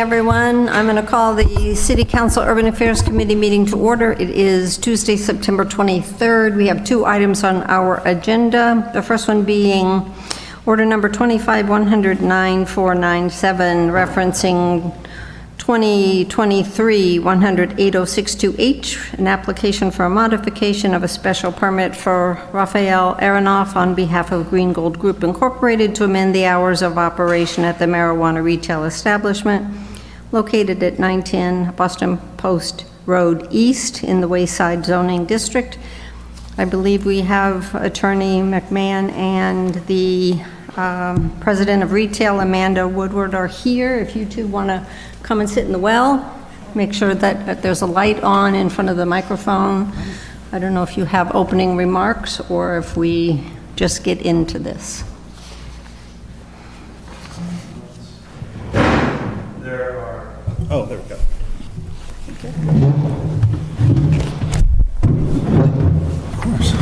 everyone. I'm going to call the City Council Urban Affairs Committee meeting to order. It is Tuesday, September 23rd. We have two items on our agenda. The first one being order number 25-109-497, referencing 2023-108-062H, an application for a modification of a special permit for Raphael Aronoff on behalf of Green Gold Group Incorporated to amend the hours of operation at the marijuana retail establishment located at 910 Boston Post Road East in the Wayside Zoning District. I believe we have Attorney McMahon and the President of Retail, Amanda Woodward, are here. If you two want to come and sit in the well, make sure that there's a light on in front of the microphone. I don't know if you have opening remarks or if we just get into this. There are, oh, there we go. Okay. Of course.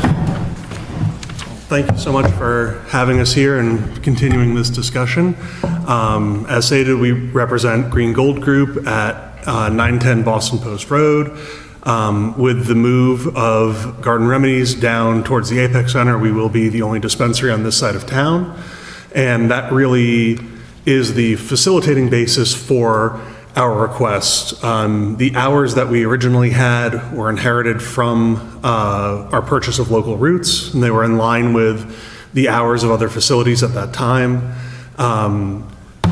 Thank you so much for having us here and continuing this discussion. As stated, we represent Green Gold Group at 910 Boston Post Road. With the move of Garden Remedies down towards the Apex Center, we will be the only dispensary on this side of town. And that really is the facilitating basis for our request. The hours that we originally had were inherited from our purchase of local routes, and they were in line with the hours of other facilities at that time.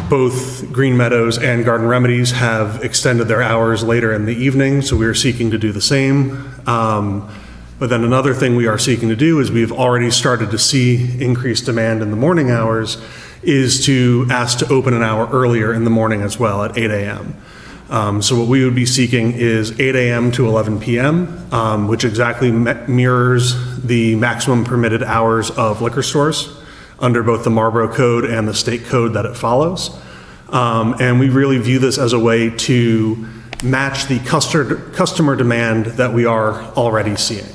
Both Green Meadows and Garden Remedies have extended their hours later in the evening, so we are seeking to do the same. But then another thing we are seeking to do is we've already started to see increased demand in the morning hours, is to ask to open an hour earlier in the morning as well at 8 a.m. So what we would be seeking is 8 a.m. to 11 p.m., which exactly mirrors the maximum permitted hours of liquor stores under both the Marlboro Code and the state code that it follows. And we really view this as a way to match the customer demand that we are already seeing.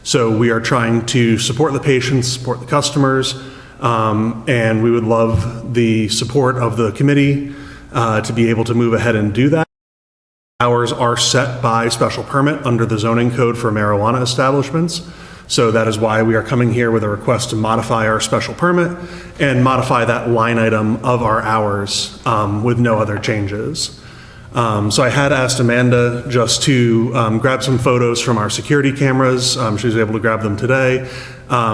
So we are trying to support the patients, support the customers, and we would love the support of the committee to be able to move ahead and do that. Hours are set by special permit under the zoning code for marijuana establishments. So that is why we are coming here with a request to modify our special permit and modify that line item of our hours with no other changes. So I had asked Amanda just to grab some photos from our security cameras. She was able to grab them today,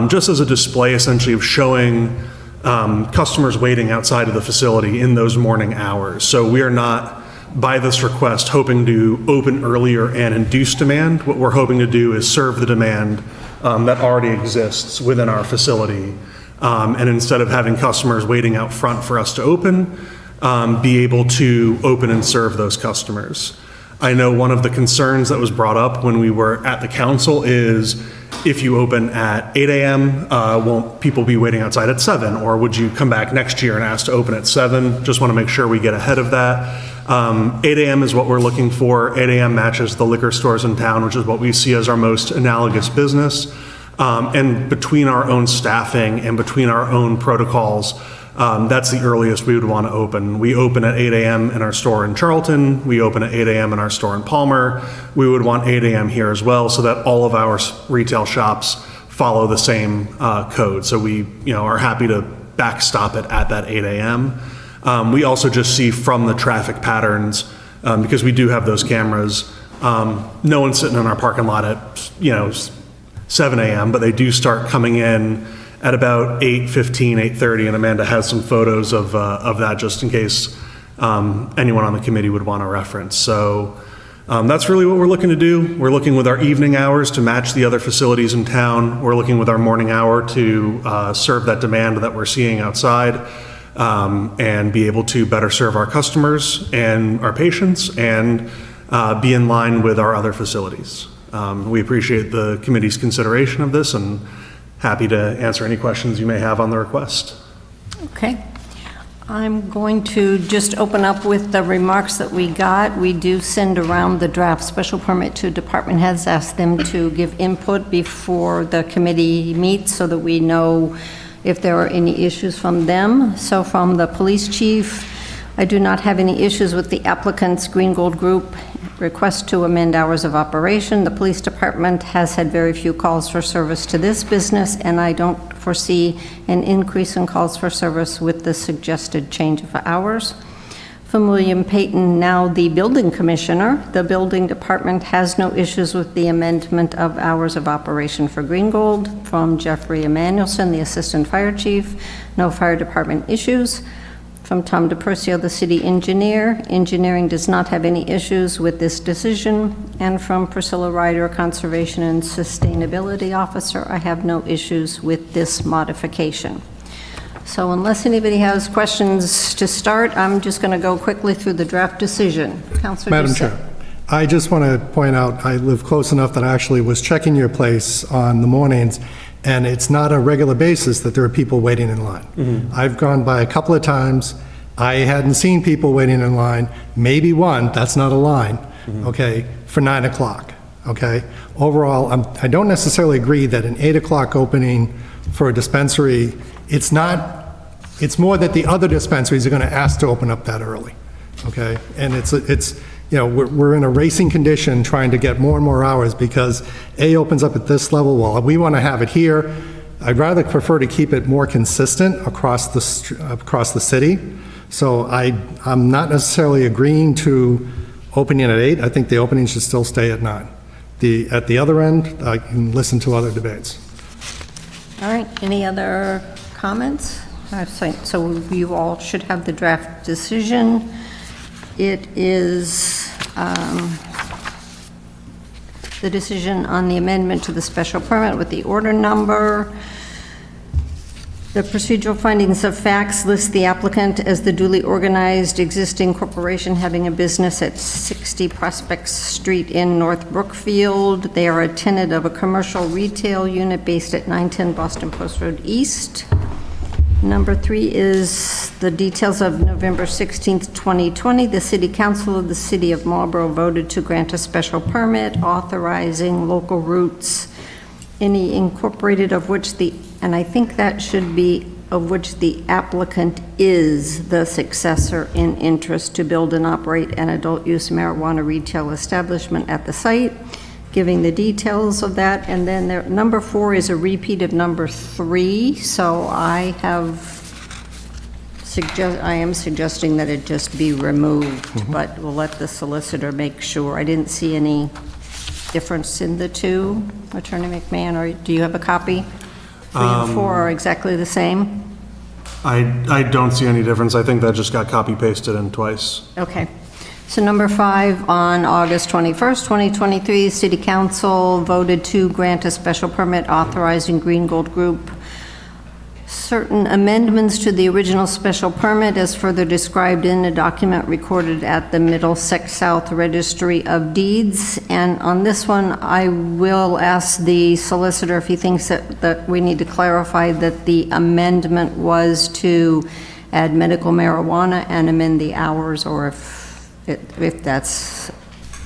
just as a display essentially of showing customers waiting outside of the facility in those morning hours. So we are not, by this request, hoping to open earlier and induce demand. What we're hoping to do is serve the demand that already exists within our facility. And instead of having customers waiting out front for us to open, be able to open and serve those customers. I know one of the concerns that was brought up when we were at the council is if you open at 8 a.m., won't people be waiting outside at 7? Or would you come back next year and ask to open at 7? Just want to make sure we get ahead of that. 8 a.m. is what we're looking for. 8 a.m. matches the liquor stores in town, which is what we see as our most analogous business. And between our own staffing and between our own protocols, that's the earliest we would want to open. We open at 8 a.m. in our store in Charlton. We open at 8 a.m. in our store in Palmer. We would want 8 a.m. here as well so that all of our retail shops follow the same code. So we are happy to backstop it at that 8 a.m. We also just see from the traffic patterns, because we do have those cameras, no one's sitting in our parking lot at 7 a.m., but they do start coming in at about 8:15, 8:30, and Amanda has some photos of that just in case anyone on the committee would want to reference. So that's really what we're looking to do. We're looking with our evening hours to match the other facilities in town. We're looking with our morning hour to serve that demand that we're seeing outside and be able to better serve our customers and our patients and be in line with our other facilities. We appreciate the committee's consideration of this and happy to answer any questions you may have on the request. Okay. I'm going to just open up with the remarks that we got. We do send around the draft special permit to department heads, ask them to give input before the committee meets so that we know if there are any issues from them. So from the police chief, I do not have any issues with the applicant's Green Gold Group request to amend hours of operation. The police department has had very few calls for service to this business, and I don't foresee an increase in calls for service with the suggested change of hours. From William Payton, now the building commissioner, the building department has no issues with the amendment of hours of operation for Green Gold. From Jeffrey Emanuelson, the assistant fire chief, no fire department issues. From Tom DePercio, the city engineer, engineering does not have any issues with this decision. And from Priscilla Ryder, conservation and sustainability officer, I have no issues with this modification. So unless anybody has questions to start, I'm just going to go quickly through the draft decision. Councilor Madam Doucette. Chair, I just want to point out, I live close enough that I actually was checking your place on the mornings, and it's not a regular basis that there are people waiting in line. I've gone by a couple of times. I hadn't seen people waiting in line, maybe one, that's not a line, okay, for 9 o'clock, okay? Overall, I don't necessarily agree that an 8 o'clock opening for a dispensary, it's more that the other dispensaries are going to ask to open up that early, okay? And it's you know, we're in a racing condition trying to get more and more hours because A opens up at this level, well, we want to have it here. I'd rather prefer to keep it more consistent across the city. So I'm not necessarily agreeing to opening at 8. I think the opening should still stay at 9. At the other end, I can listen to other debates. All right, any other comments? So you all should have the draft decision. It is the decision on the amendment to the special permit with the order number. The procedural findings of facts list the applicant as the duly organized existing corporation having a business at 60 Prospect Street in North Brookfield. They are a tenant of a commercial retail unit based at 910 Boston Post Road East. Number 3 is the details of November 16th, 2020. The City Council of the City of Marlborough voted to grant a special permit authorizing local routes, any incorporated of which and I think that should be of which the applicant is the successor in interest to build and operate an adult-use marijuana retail establishment at the site, giving the details of that. And then number 4 is a repeat of number 3, so I am suggesting that it just be removed, but we'll let the solicitor make sure. I didn't see any difference in the two, Attorney McMahon, or do you have a copy? 3 and 4 are exactly the same? I don't see any difference. I think that just got copy pasted in twice. Okay. So number 5, on August 21st, 2023, City Council voted to grant a special permit authorizing Green Gold Group certain amendments to the original special permit as further described in a document recorded at the Middlesex South Registry of Deeds. And on this one, I will ask the solicitor if he thinks that we need to clarify that the amendment was to add medical marijuana and amend the hours, or if that's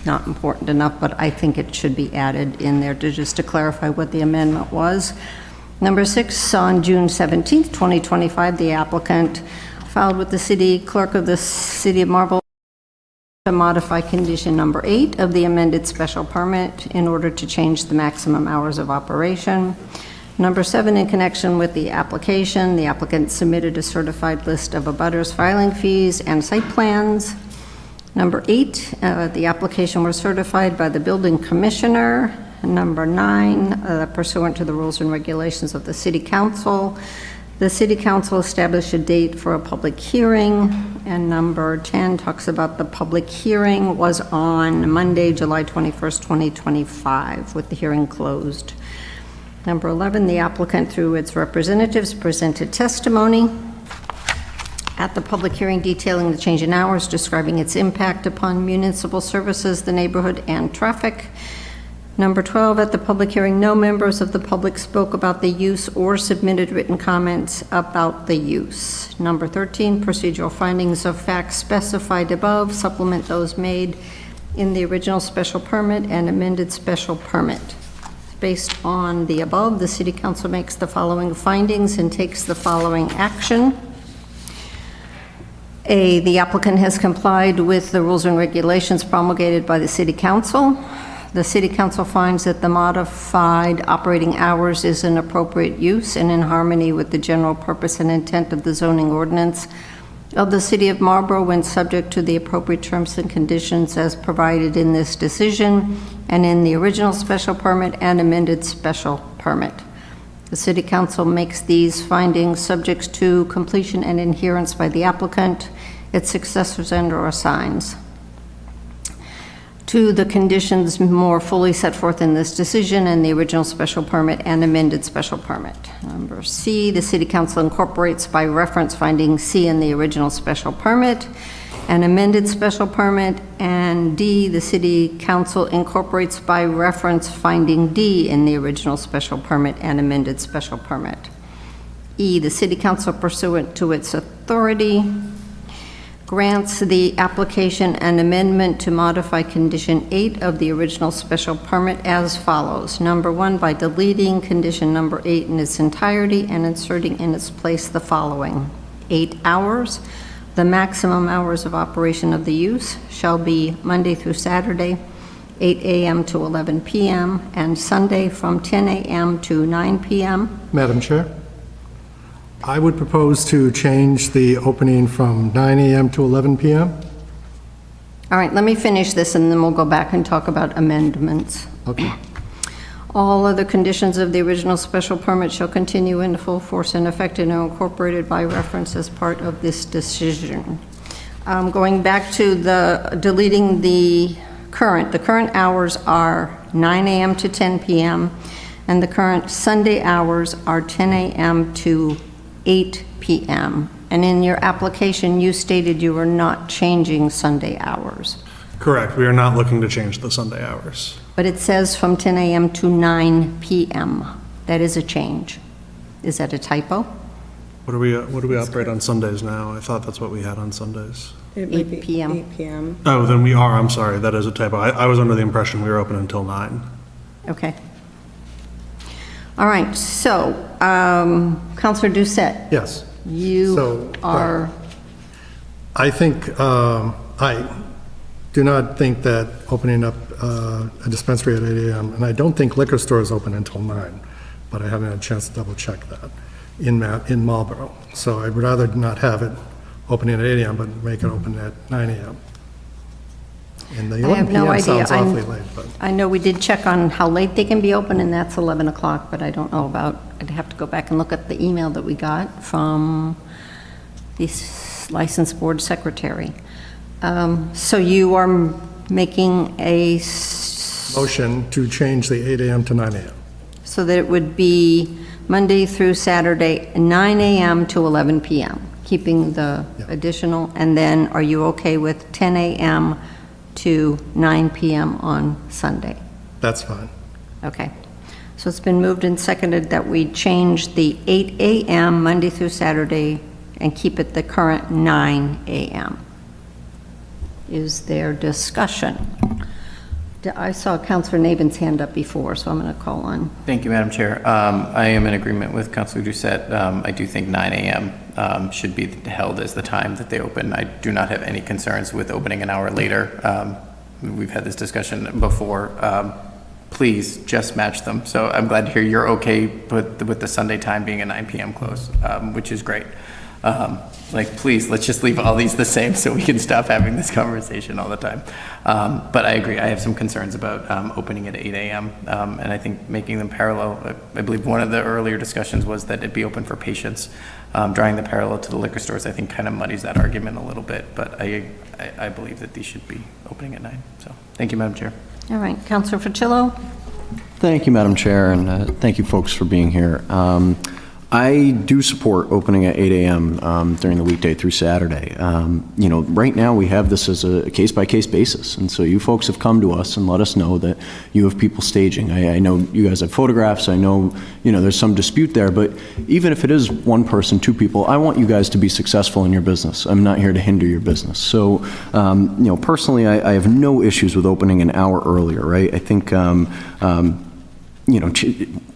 not important enough, but I think it should be added in there just to clarify what the amendment was. Number 6, on June 17th, 2025, the applicant filed with the city clerk of the City of Marlborough to modify condition number 8 of the amended special permit in order to change the maximum hours of operation. Number 7, in connection with the application, the applicant submitted a certified list of abutters filing fees and site plans. Number 8, the application was certified by the building commissioner. Number 9, pursuant to the rules and regulations of the City Council, the City Council established a date for a public hearing. And number 10 talks about the public hearing was on Monday, July 21st, 2025, with the hearing closed. Number 11, the applicant, through its representatives, presented testimony at the public hearing detailing the change in hours, describing its impact upon municipal services, the neighborhood, and traffic. Number 12, at the public hearing, no members of the public spoke about the use or submitted written comments about the use. Number 13, procedural findings of facts specified above supplement those made in the original special permit and amended special permit. Based on the above, the City Council makes the following findings and takes the following action. A, the applicant has complied with the rules and regulations promulgated by the City Council. The City Council finds that the modified operating hours is an appropriate use and in harmony with the general purpose and intent of the zoning ordinance of the City of Marlborough when subject to the appropriate terms and conditions as provided in this decision and in the original special permit and amended special permit. The City Council makes these findings subject to completion and adherence by the applicant, its successors, and/or assigns to the conditions more fully set forth in this decision and the original special permit and amended special permit. Number C, the City Council incorporates by reference finding C in the original special permit and amended special permit, and D, the City Council incorporates by reference finding D in the original special permit and amended special permit. E, the City Council pursuant to its authority grants the application an amendment to modify condition 8 of the original special permit as follows. Number 1, by deleting condition number 8 in its entirety and inserting in its place the following. 8 hours. The maximum hours of operation of the use shall be Monday through Saturday, 8 a.m. to 11 p.m., and Sunday from 10 a.m. to 9 p.m. Madam Chair, I would propose to change the opening from 9 a.m. to 11 p.m. All right, let me finish this and then we'll go back and talk about amendments. Okay. All other conditions of the original special permit shall continue in full force and effect and are incorporated by reference as part of this decision. Going back to the deleting the current hours are 9 a.m. to 10 p.m. and the current Sunday hours are 10 a.m. to 8 p.m. And in your application, you stated you were not changing Sunday hours. Correct. We are not looking to change the Sunday hours. But it says from 10 a.m. to 9 p.m. That is a change. Is that a typo? What do we operate on Sundays now? I thought that's what we had on Sundays. It might 8 be p.m. 8 p.m. Oh, then we are. I'm sorry. That is a typo. I was under the impression we were open until 9. Okay. All right, so, Counselor Doucette, Yes. you So, are, I think, I do not think that opening up a dispensary at 8 a.m., and I don't think liquor stores open until 9, but I haven't had a chance to double check that in Marlborough. So I'd rather not have it opening at 8 a.m., but make it open at 9 a.m. And the I have 11 no p.m. idea. sounds awfully late, but I know we did check on how late they can be open, and that's 11 o'clock, but I don't know about, I'd have to go back and look at the email that we got from the licensed board secretary. So you are making a, motion to change the 8 a.m. to 9 a.m. so that it would be Monday through Saturday, 9 a.m. to 11 p.m., keeping the Yeah. additional, and then are you okay with 10 a.m. to 9 p.m. on Sunday? That's fine. Okay. So it's been moved and seconded that we change the 8 a.m. Monday through Saturday and keep it the current 9 a.m. Is there discussion? I saw Councilor Naben's hand up before, so I'm going to call on. Thank you, Madam Chair. I am in agreement with Councilor Doucette. I do think 9 a.m. Should be held as the time that they open. I do not have any concerns with opening an hour later. We've had this discussion before. Please just match them. So I'm glad to hear you're okay with the Sunday time being a 9 p.m. close, which is great. Please, let's just leave all these the same so we can stop having this conversation all the time. But I agree, I have some concerns about opening at 8 a.m. And I think making them parallel, I believe one of the earlier discussions was that it'd be open for patients. Drawing the parallel to the liquor stores, I think kind of muddies that argument a little bit, but I believe that these should be opening at 9. So, thank you, Madam Chair. All right, Councilor Fratello? Thank you, Madam Chair, and thank you folks for being here. I do support opening at 8 a.m. During the weekday through Saturday. Right now we have this as a case-by-case basis, and so you folks have come to us and let us know that you have people staging. I know you guys have photographs. I know, there's some dispute there, but even if it is one person, two people, I want you guys to be successful in your business. I'm not here to hinder your business. So, personally, I have no issues with opening an hour earlier, right? I think you know,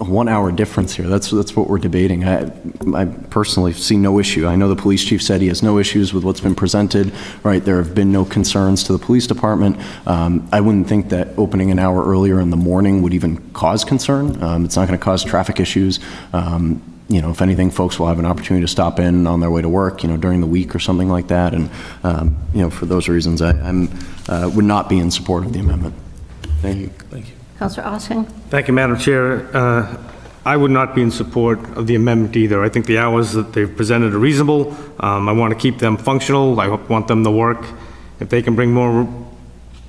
a 1 hour difference here. That's what we're debating. I personally see no issue. I know the police chief said he has no issues with what's been presented, right? There have been no concerns to the police department. I wouldn't think that opening an hour earlier in the morning would even cause concern. It's not going to cause traffic issues. You know, if anything, folks will have an opportunity to stop in on their way to work, you know, during the week or something like that. And, you know, for those reasons, I would not be in support of the amendment. Thank you. Thank you. Councillor Ossing? Thank you, Madam Chair. I would not be in support of the amendment either. I think the hours that they've presented are reasonable. I want to keep them functional. I want them to work. If they can bring more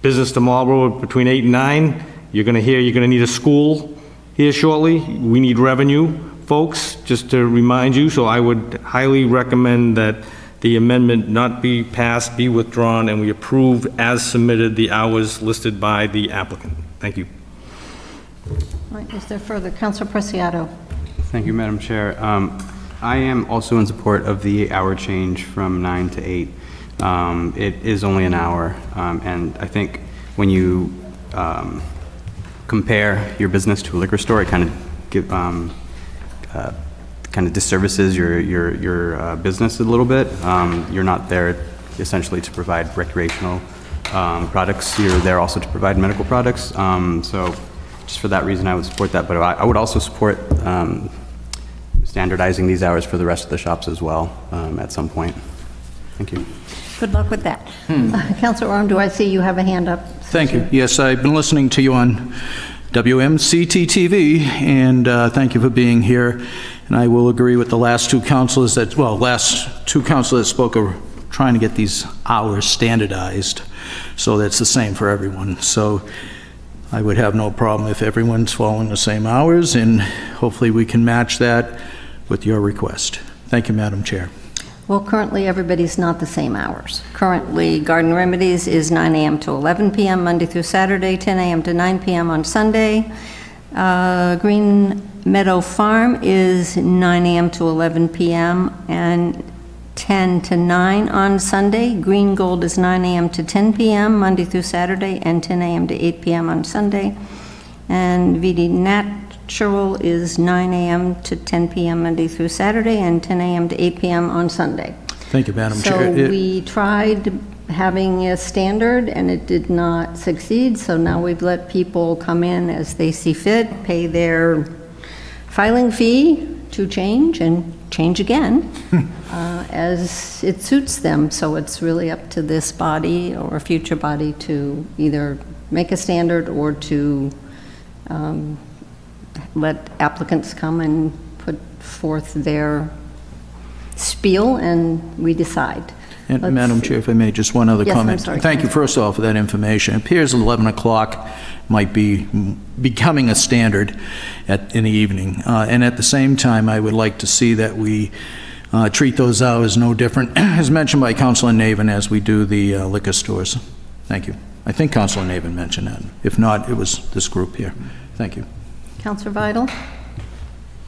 business to Marlborough between 8 and 9, you're going to need a school here shortly. We need revenue, folks, just to remind you. So I would highly recommend that the amendment not be passed, be withdrawn, and we approve as submitted the hours listed by the applicant. Thank you. All right, is there further? Councillor Preciado? Thank you, Madam Chair. I am also in support of the hour change from 9 to 8. It is only an hour, and I think when you compare your business to a liquor store, it kind of disservices your business a little bit. You're not there essentially to provide recreational products. You're there also to provide medical products. So just for that reason, I would support that. But I would also support standardizing these hours for the rest of the shops as well at some point. Thank you. Good luck with that. Councillor Orm, do I see you have a hand up? Thank you. Yes, I've been listening to you on WMCT-TV, and thank you for being here. And I will agree with the last two councilors that spoke of trying to get these hours standardized so that's the same for everyone. So I would have no problem if everyone's following the same hours, and hopefully we can match that with your request. Thank you, Madam Chair. Well, currently, everybody's not the same hours. Currently, Garden Remedies is 9 a.m. to 11 p.m. Monday through Saturday, 10 a.m. to 9 p.m. on Sunday. Green Meadow Farm is 9 a.m. to 11 p.m. and 10 to 9 on Sunday. Green Gold is 9 a.m. to 10 p.m. Monday through Saturday, and 10 a.m. to 8 p.m. on Sunday. And VD Natural is 9 a.m. to 10 p.m. Monday through Saturday, and 10 a.m. to 8 p.m. on Sunday. Thank you, Madam So Chair. we tried having a standard, and it did not succeed, so now we've let people come in as they see fit, pay their filing fee to change, and change again as it suits them. So it's really up to this body or a future body to either make a standard or to let applicants come and put forth their spiel, and we decide. And Let's Madam see. Chair, if I may, just one other Yes, I'm comment. sorry. Thank you, first of all, for that information. It appears 11 o'clock might be becoming a standard in the evening. And at the same time, I would like to see that we treat those hours no different, as mentioned by Councilor Navin, as we do the liquor stores. Thank you. I think Councilor Navin mentioned that. If not, it was this group here. Thank you. Councillor Vidal?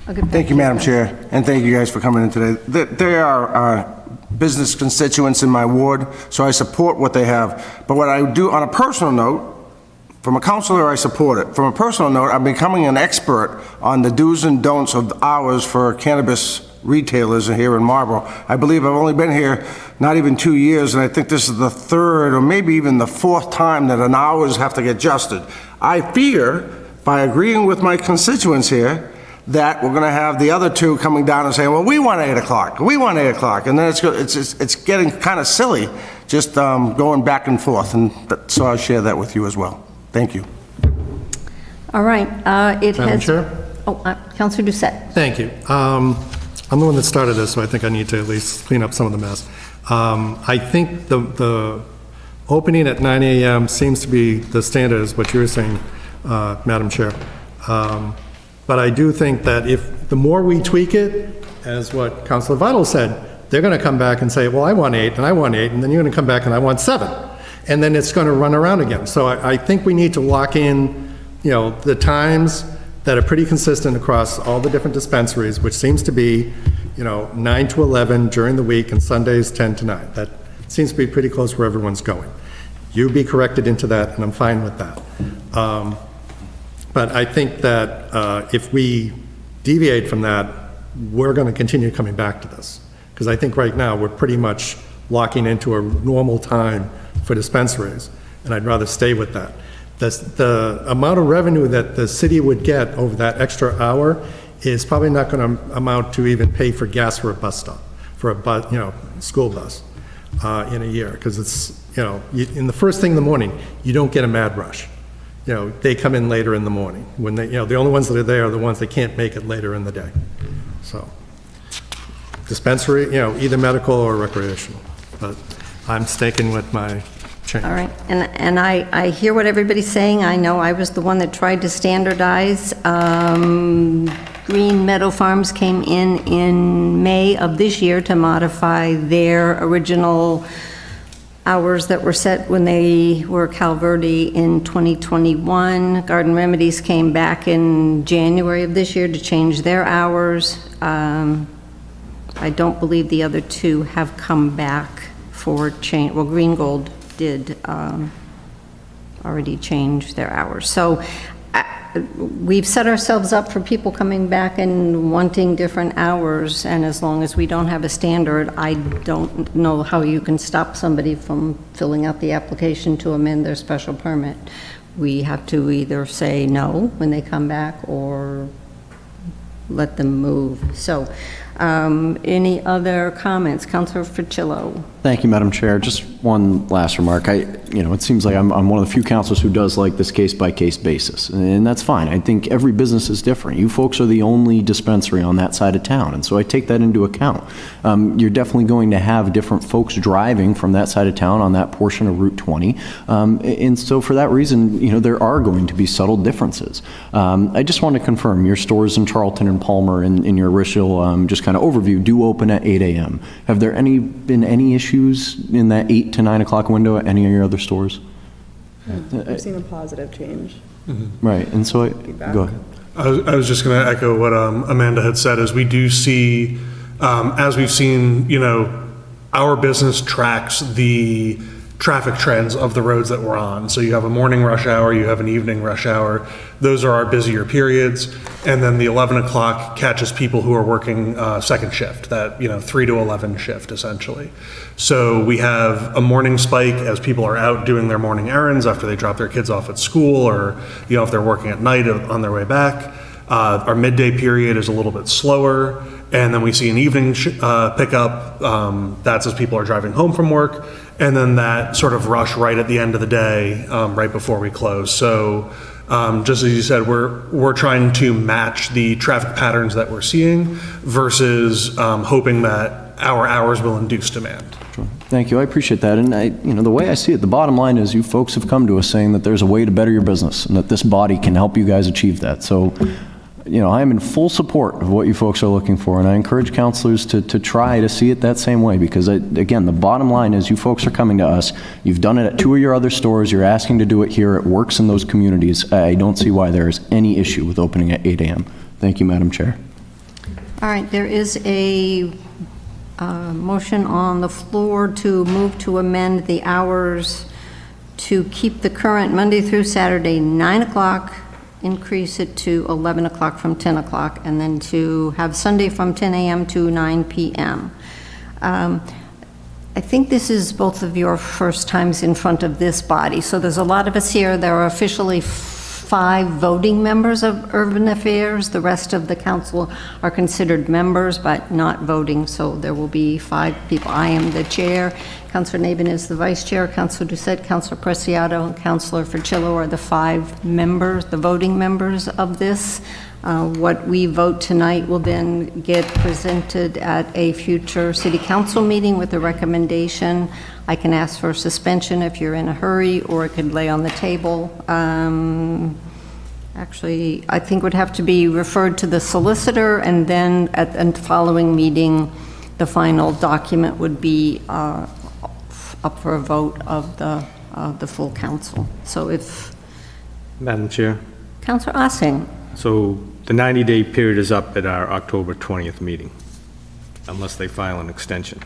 I'll get back Thank to you, Madam guys. Chair, and thank you guys for coming in today. There are business constituents in my ward, so I support what they have. But what I do, on a personal note, from a councilor, I support it. From a personal note, I'm becoming an expert on the do's and don'ts of hours for cannabis retailers here in Marlborough. I believe I've only been here not even 2 years, and I think this is the third or maybe even the fourth time that an hours have to get adjusted. I fear, by agreeing with my constituents here, that we're going to have the other two coming down and saying, well, we want 8 o'clock, we want 8 o'clock, and then it's getting kind of silly, just going back and forth, and so I'll share that with you as well. Thank you. All right, it Madam has... Chair? Oh, Councillor Doucette. Thank you. I'm the one that started this, so I think I need to at least clean up some of the mess. I think the opening at 9 a.m. seems to be the standard, is what you're saying, Madam Chair. But I do think that if the more we tweak it, as what Councilor Vidal said, they're going to come back and say, well, I want 8, and I want 8, and then you're going to come back and I want 7. And then it's going to run around again. So I think we need to lock in, the times that are pretty consistent across all the different dispensaries, which seems to be, 9 to 11 during the week and Sundays 10 to 9. That seems to be pretty close where everyone's going. You be corrected into that, and I'm fine with that. But I think that if we deviate from that, we're going to continue coming back to this. Because I think right now, we're pretty much locking into a normal time for dispensaries, and I'd rather stay with that. The amount of revenue that the city would get over that extra hour is probably not going to amount to even pay for gas for a bus stop, for a bus, school bus in a year. Because it's, in the first thing in the morning, you don't get a mad rush. They come in later in the morning. When they, the only ones that are there are the ones that can't make it later in the day. So, dispensary, either medical or recreational. But I'm sticking with my change. All right, and I hear what everybody's saying. I know I was the one that tried to standardize. Green Meadow Farms came in May of this year to modify their original hours that were set when they were Cal Verde in 2021. Garden Remedies came back in January of this year to change their hours. I don't believe the other two have come back for change. Well, Green Gold did already change their hours. So we've set ourselves up for people coming back and wanting different hours, and as long as we don't have a standard, I don't know how you can stop somebody from filling out the application to amend their special permit. We have to either say no when they come back or let them move. So, any other comments? Councilor Fricillo. Thank you, Madam Chair. Just one last remark. It seems like I'm one of the few councilors who does like this case-by-case basis, and that's fine. I think every business is different. You folks are the only dispensary on that side of town, and so I take that into account. You're definitely going to have different folks driving from that side of town on that portion of Route 20, and so for that reason, there are going to be subtle differences. I just want to confirm, your stores in Charlton and Palmer in your initial just kind of overview do open at 8 a.m. Have there been any issues in that 8 to 9 o'clock window at any of your other stores? I've seen a positive change. Right, and so go ahead. I was just going to echo what Amanda had said, is we do see, as we've seen, our business tracks the traffic trends of the roads that we're on. So you have a morning rush hour, you have an evening rush hour. Those are our busier periods. And then the 11 o'clock catches people who are working second shift, that 3 to 11 shift essentially. So we have a morning spike as people are out doing their morning errands after they drop their kids off at school, or if they're working at night on their way back. Our midday period is a little bit slower, and then we see an evening pickup. That's as people are driving home from work, and then that sort of rush right at the end of the day, right before we close. So just as you said, we're trying to match the traffic patterns that we're seeing versus hoping that our hours will induce demand. Sure. Thank you. I appreciate that. And the way I see it, the bottom line is you folks have come to us saying that there's a way to better your business and that this body can help you guys achieve that. So, I am in full support of what you folks are looking for, and I encourage councilors to try to see it that same way, because again, the bottom line is you folks are coming to us. You've done it at 2 of your other stores. You're asking to do it here. It works in those communities. I don't see why there is any issue with opening at 8 a.m. Thank you, Madam Chair. All right, there is a motion on the floor to move to amend the hours to keep the current Monday through Saturday 9 o'clock, increase it to 11 o'clock from 10 o'clock, and then to have Sunday from 10 a.m. to 9 p.m. I think this is both of your first times in front of this body, so there's a lot of us here. There are officially 5 voting members of Urban Affairs. The rest of the council are considered members, but not voting, so there will be 5 people. I am the chair. Councilor Nabin is the vice chair. Councilor Doucette, Councilor Preciado, and Councilor Fricillo are the 5 members, the voting members of this. What we vote tonight will then get presented at a future city council meeting with a recommendation. I can ask for suspension if you're in a hurry, or it could lay on the table. Actually, I think would have to be referred to the solicitor, and then at the following meeting, the final document would be up for a vote of the full council. So if... Madam Chair, Councilor Ossing. so the 90-day period is up at our October 20th meeting, unless they file an extension.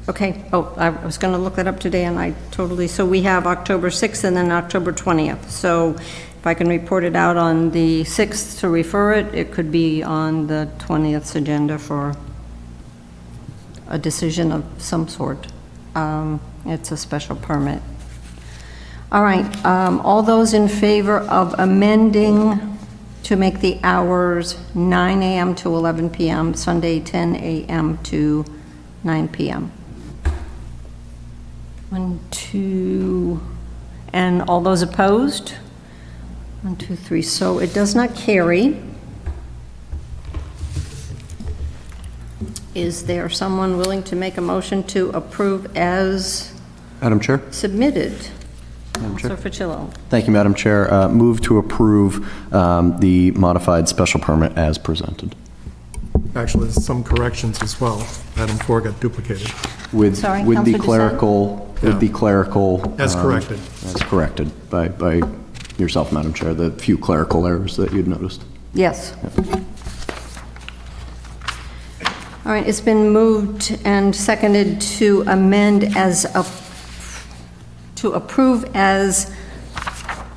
Okay, oh, I was going to look that up today, and I totally, so we have October 6th and then October 20th. So if I can report it out on the 6th to refer it, it could be on the 20th's agenda for a decision of some sort. It's a special permit. All right, all those in favor of amending to make the hours 9 a.m. to 11 p.m., Sunday 10 a.m. to 9 p.m.? 1, 2, and all those opposed? 1, 2, 3, so it does not carry. Is there someone willing to make a motion to approve as Madam Chair? submitted? Madam Chair. Counselor Fricillo. Thank you, Madam Chair. Move to approve the modified special permit as presented. Actually, there's some corrections as well. Item 4 got duplicated. With Sorry, the Counselor clerical, As corrected. As corrected by yourself, Madam Chair, the few clerical errors that you'd noticed. Yes. All right, it's been moved and seconded to amend as, to approve as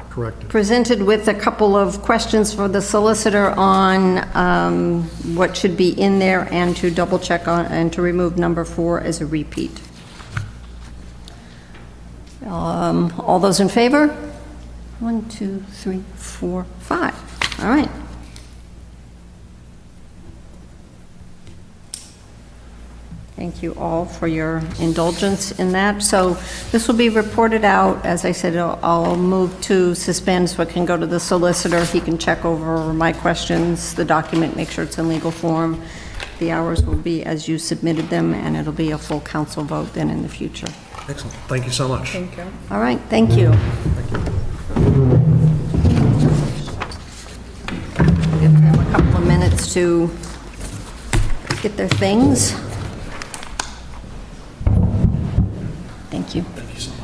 Corrected. presented with a couple of questions for the solicitor on what should be in there and to double check on and to remove number 4 as a repeat. All those in favor? 1, 2, 3, 4, 5. All right. Thank you all for your indulgence in that. So this will be reported out. As I said, I'll move to suspend so it can go to the solicitor. He can check over my questions, the document, make sure it's in legal form. The hours will be as you submitted them, and it'll be a full council vote then in the future. Excellent. Thank you so much. Thank you. All right, thank you. Give them a couple of minutes to get their things. Thank you. Thank you so much.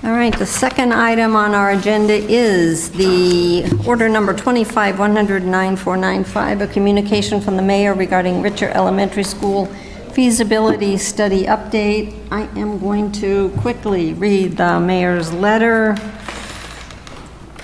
All right, the second item on our agenda is the order number 25-109-495, a communication from the mayor regarding Richer Elementary School feasibility study update. I am going to quickly read the mayor's letter.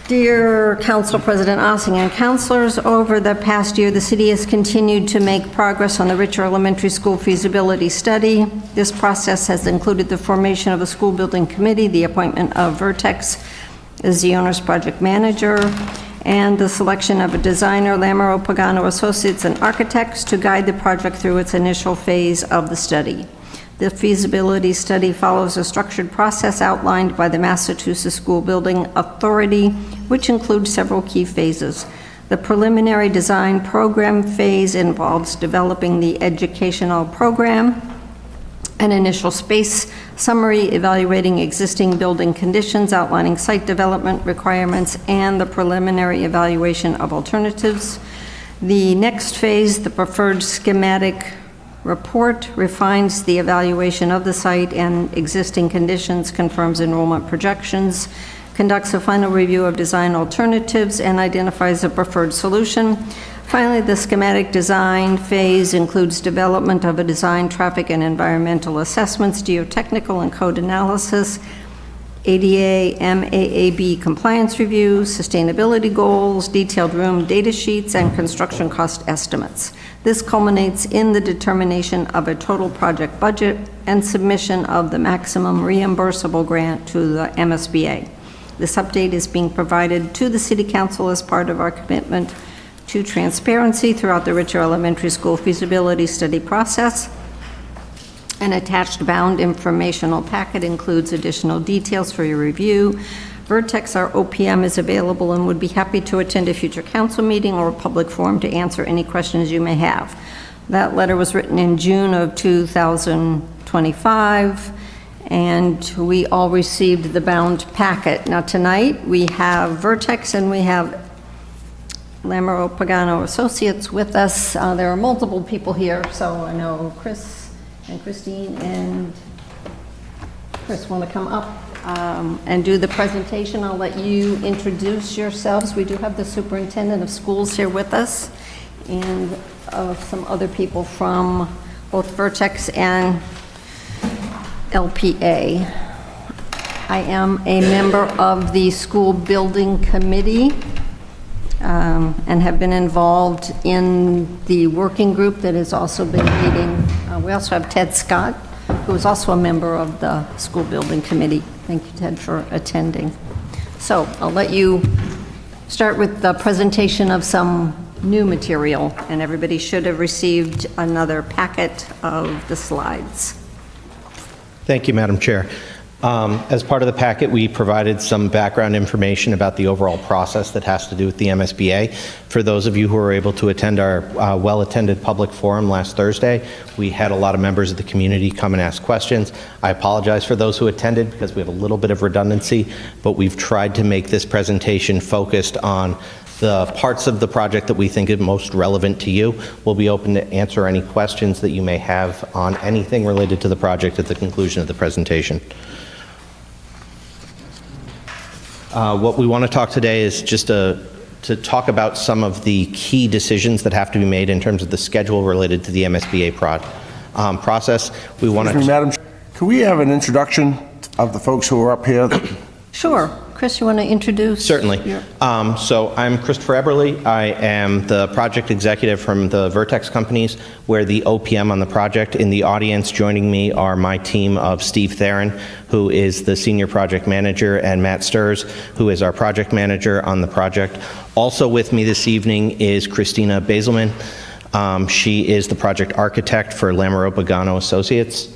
Dear Council President Ossing and councilors, over the past year, the city has continued to make progress on the Richer Elementary School feasibility study. This process has included the formation of a school building committee, the appointment of Vertex as the owner's project manager, and the selection of a designer, Lamero Pagano Associates and Architects, to guide the project through its initial phase of the study. The feasibility study follows a structured process outlined by the Massachusetts School Building Authority, which includes several key phases. The preliminary design program phase involves developing the educational program, an initial space summary evaluating existing building conditions, outlining site development requirements, and the preliminary evaluation of alternatives. The next phase, the preferred schematic report, refines the evaluation of the site and existing conditions, confirms enrollment projections, conducts a final review of design alternatives, and identifies a preferred solution. Finally, the schematic design phase includes development of a design, traffic, and environmental assessments, geotechnical and code analysis, ADA, MAAB compliance review, sustainability goals, detailed room data sheets, and construction cost estimates. This culminates in the determination of a total project budget and submission of the maximum reimbursable grant to the MSBA. This update is being provided to the City Council as part of our commitment to transparency throughout the Richer Elementary School feasibility study process. An attached bound informational packet includes additional details for your review. Vertex, our OPM, is available and would be happy to attend a future council meeting or a public forum to answer any questions you may have. That letter was written in June of 2025, and we all received the bound packet. Now tonight, we have Vertex and we have Lamero Pagano Associates with us. There are multiple people here, so I know Chris and Christine and Chris want to come up and do the presentation. I'll let you introduce yourselves. We do have the superintendent of schools here with us, and some other people from both Vertex and LPA. I am a member of the school building committee and have been involved in the working group that has also been meeting. We also have Ted Scott, who is also a member of the school building committee. Thank you, Ted, for attending. So I'll let you start with the presentation of some new material, and everybody should have received another packet of the slides. Thank you, Madam Chair. As part of the packet, we provided some background information about the overall process that has to do with the MSBA. For those of you who were able to attend our well-attended public forum last Thursday, we had a lot of members of the community come and ask questions. I apologize for those who attended because we have a little bit of redundancy, but we've tried to make this presentation focused on the parts of the project that we think is most relevant to you. We'll be open to answer any questions that you may have on anything related to the project at the conclusion of the presentation. What we want to talk today is just to talk about some of the key decisions that have to be made in terms of the schedule related to the MSBA process. We want Excuse me, Madam Chair, can we have an introduction of the folks who are up here? Sure. Chris, you want to introduce? Certainly. So I'm Christopher Eberly. I am the project executive from the Vertex companies. We're the OPM on the project. In the audience joining me are my team of Steve Theron, who is the senior project manager, and Matt Sturz, who is our project manager on the project. Also with me this evening is Christina Baselman. She is the project architect for Lamoureux Pagano Associates.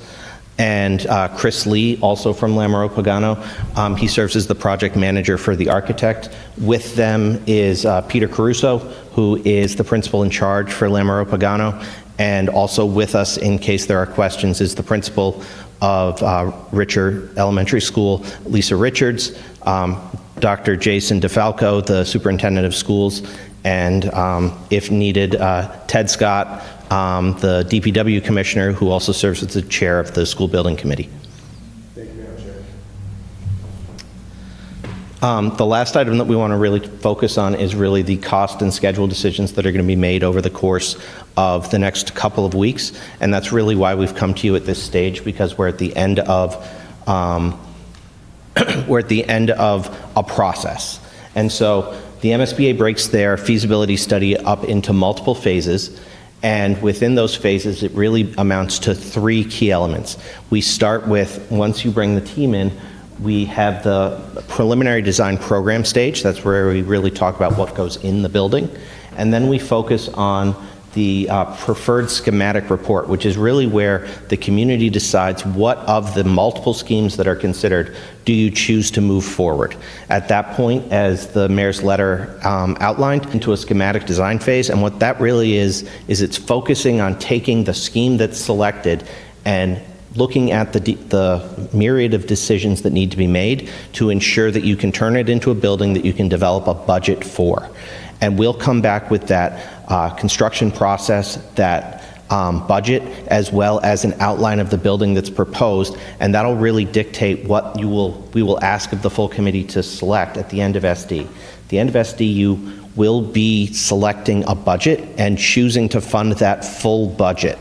And Chris Lee, also from Lamoureux Pagano. He serves as the project manager for the architect. With them is Peter Caruso, who is the principal in charge for Lamoureux Pagano. And also with us, in case there are questions, is the principal of Richard Elementary School, Lisa Richards, Dr. Jason DeFalco, the superintendent of schools, and if needed, Ted Scott, the DPW commissioner, who also serves as the chair of the school building committee. Thank you, Madam Chair. The last item that we want to really focus on is really the cost and schedule decisions that are going to be made over the course of the next couple of weeks, and that's really why we've come to you at this stage, because we're at the end of a process. And so the MSBA breaks their feasibility study up into multiple phases. And within those phases, it really amounts to three key elements. We start with, once you bring the team in, we have the preliminary design program stage. That's where we really talk about what goes in the building. And then we focus on the preferred schematic report, which is really where the community decides what of the multiple schemes that are considered do you choose to move forward. At that point, as the mayor's letter outlined, into a schematic design phase. And what that really is it's focusing on taking the scheme that's selected and looking at the myriad of decisions that need to be made to ensure that you can turn it into a building that you can develop a budget for. And we'll come back with that construction process, that budget, as well as an outline of the building that's proposed, and that'll really dictate what we will ask of the full committee to select at the end of SD. At the end of SD, you will be selecting a budget and choosing to fund that full budget.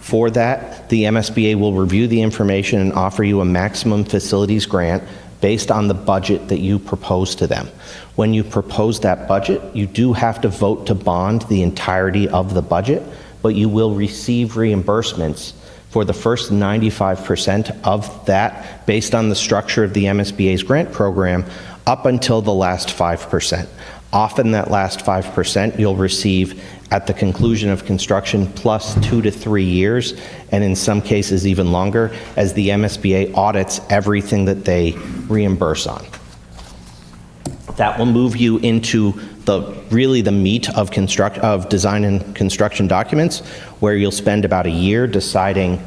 For that, the MSBA will review the information and offer you a maximum facilities grant based on the budget that you propose to them. When you propose that budget, you do have to vote to bond the entirety of the budget, but you will receive reimbursements for the first 95% of that based on the structure of the MSBA's grant program up until the last 5%. Often that last 5% you'll receive at the conclusion of construction plus 2 to 3 years, and in some cases even longer, as the MSBA audits everything that they reimburse on. That will move you into really the meat of design and construction documents, where you'll spend about a year deciding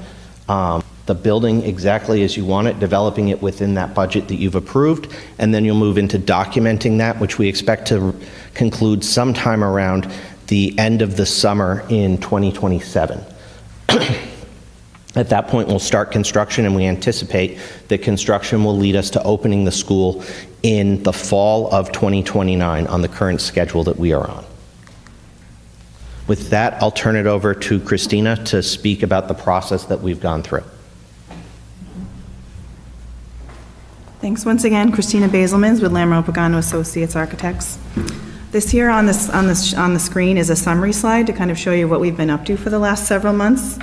the building exactly as you want it, developing it within that budget that you've approved, and then you'll move into documenting that, which we expect to conclude sometime around the end of the summer in 2027. At that point, we'll start construction, and we anticipate that construction will lead us to opening the school in the fall of 2029 on the current schedule that we are on. With that, I'll turn it over to Christina to speak about the process that we've gone through. Thanks once again, Christina Basilmans with Lamoureux Pagano Associates Architects. This here on the screen is a summary slide to kind of show you what we've been up to for the last several months.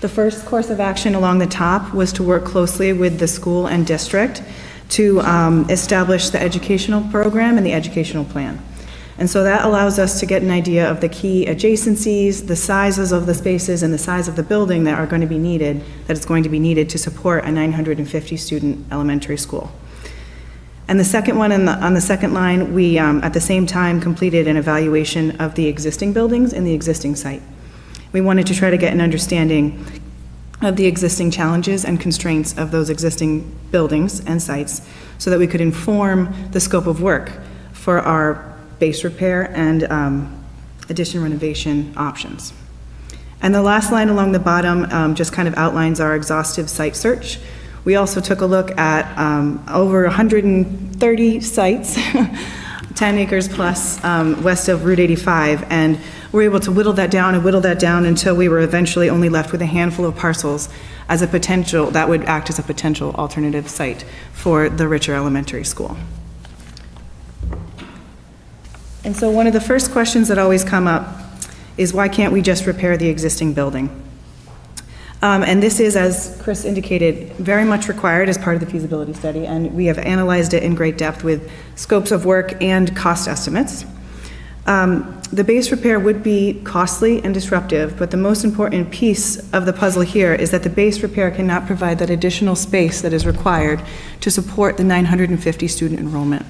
The first course of action along the top was to work closely with the school and district to establish the educational program and the educational plan. And so that allows us to get an idea of the key adjacencies, the sizes of the spaces, and the size of the building that are going to be needed, that is going to be needed to support a 950-student elementary school. And the second one on the second line, we at the same time completed an evaluation of the existing buildings and the existing site. We wanted to try to get an understanding of the existing challenges and constraints of those existing buildings and sites so that we could inform the scope of work for our base repair and addition renovation options. And the last line along the bottom just kind of outlines our exhaustive site search. We also took a look at over 130 sites, 10 acres plus west of Route 85, and we're able to whittle that down until we were eventually only left with a handful of parcels as a potential, that would act as a potential alternative site for the Richer Elementary School. And so one of the first questions that always come up is why can't we just repair the existing building? And this is, as Chris indicated, very much required as part of the feasibility study, and we have analyzed it in great depth with scopes of work and cost estimates. The base repair would be costly and disruptive, but the most important piece of the puzzle here is that the base repair cannot provide that additional space that is required to support the 950 student enrollment.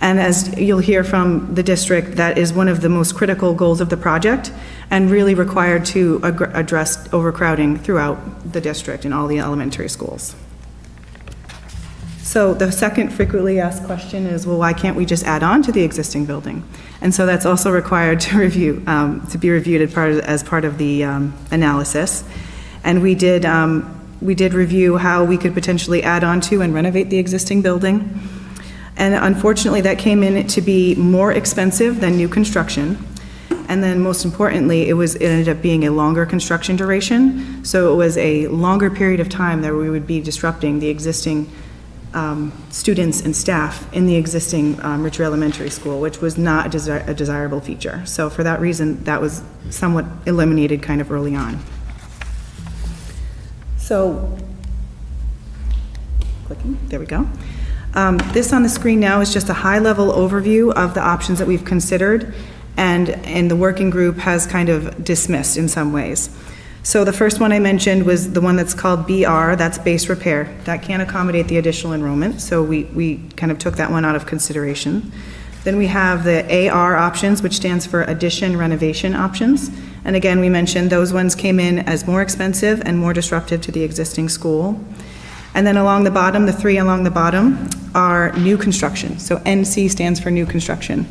And as you'll hear from the district, that is one of the most critical goals of the project and really required to address overcrowding throughout the district in all the elementary schools. So the second frequently asked question is, well, why can't we just add on to the existing building? And so that's also required to review, to be reviewed as part of the analysis. And we did review how we could potentially add on to and renovate the existing building. And unfortunately, that came in to be more expensive than new construction. And then most importantly, it ended up being a longer construction duration. So it was a longer period of time that we would be disrupting the existing students and staff in the existing Richer Elementary School, which was not a desirable feature. So for that reason, that was somewhat eliminated kind of early on. So, clicking, there we go. This on the screen now is just a high-level overview of the options that we've considered and the working group has kind of dismissed in some ways. So the first one I mentioned was the one that's called BR, that's base repair. That can't accommodate the additional enrollment, so we kind of took that one out of consideration. Then we have the AR options, which stands for addition renovation options. And again, we mentioned those ones came in as more expensive and more disruptive to the existing school. And then along the bottom, the three along the bottom are new construction. So NC stands for new construction.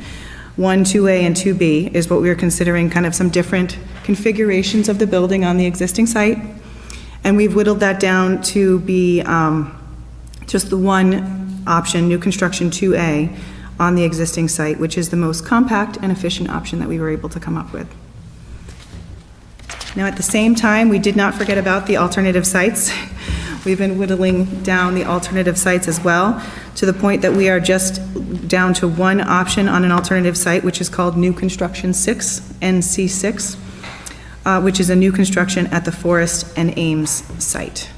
1, 2A, and 2B is what we are considering kind of some different configurations of the building on the existing site. And we've whittled that down to be just the one option, new construction 2A, on the existing site, which is the most compact and efficient option that we were able to come up with. Now, at the same time, we did not forget about the alternative sites. We've been whittling down the alternative sites as well, to the point that we are just down to one option on an alternative site, which is called New Construction 6, NC6, which is a new construction at the Forest and Ames site.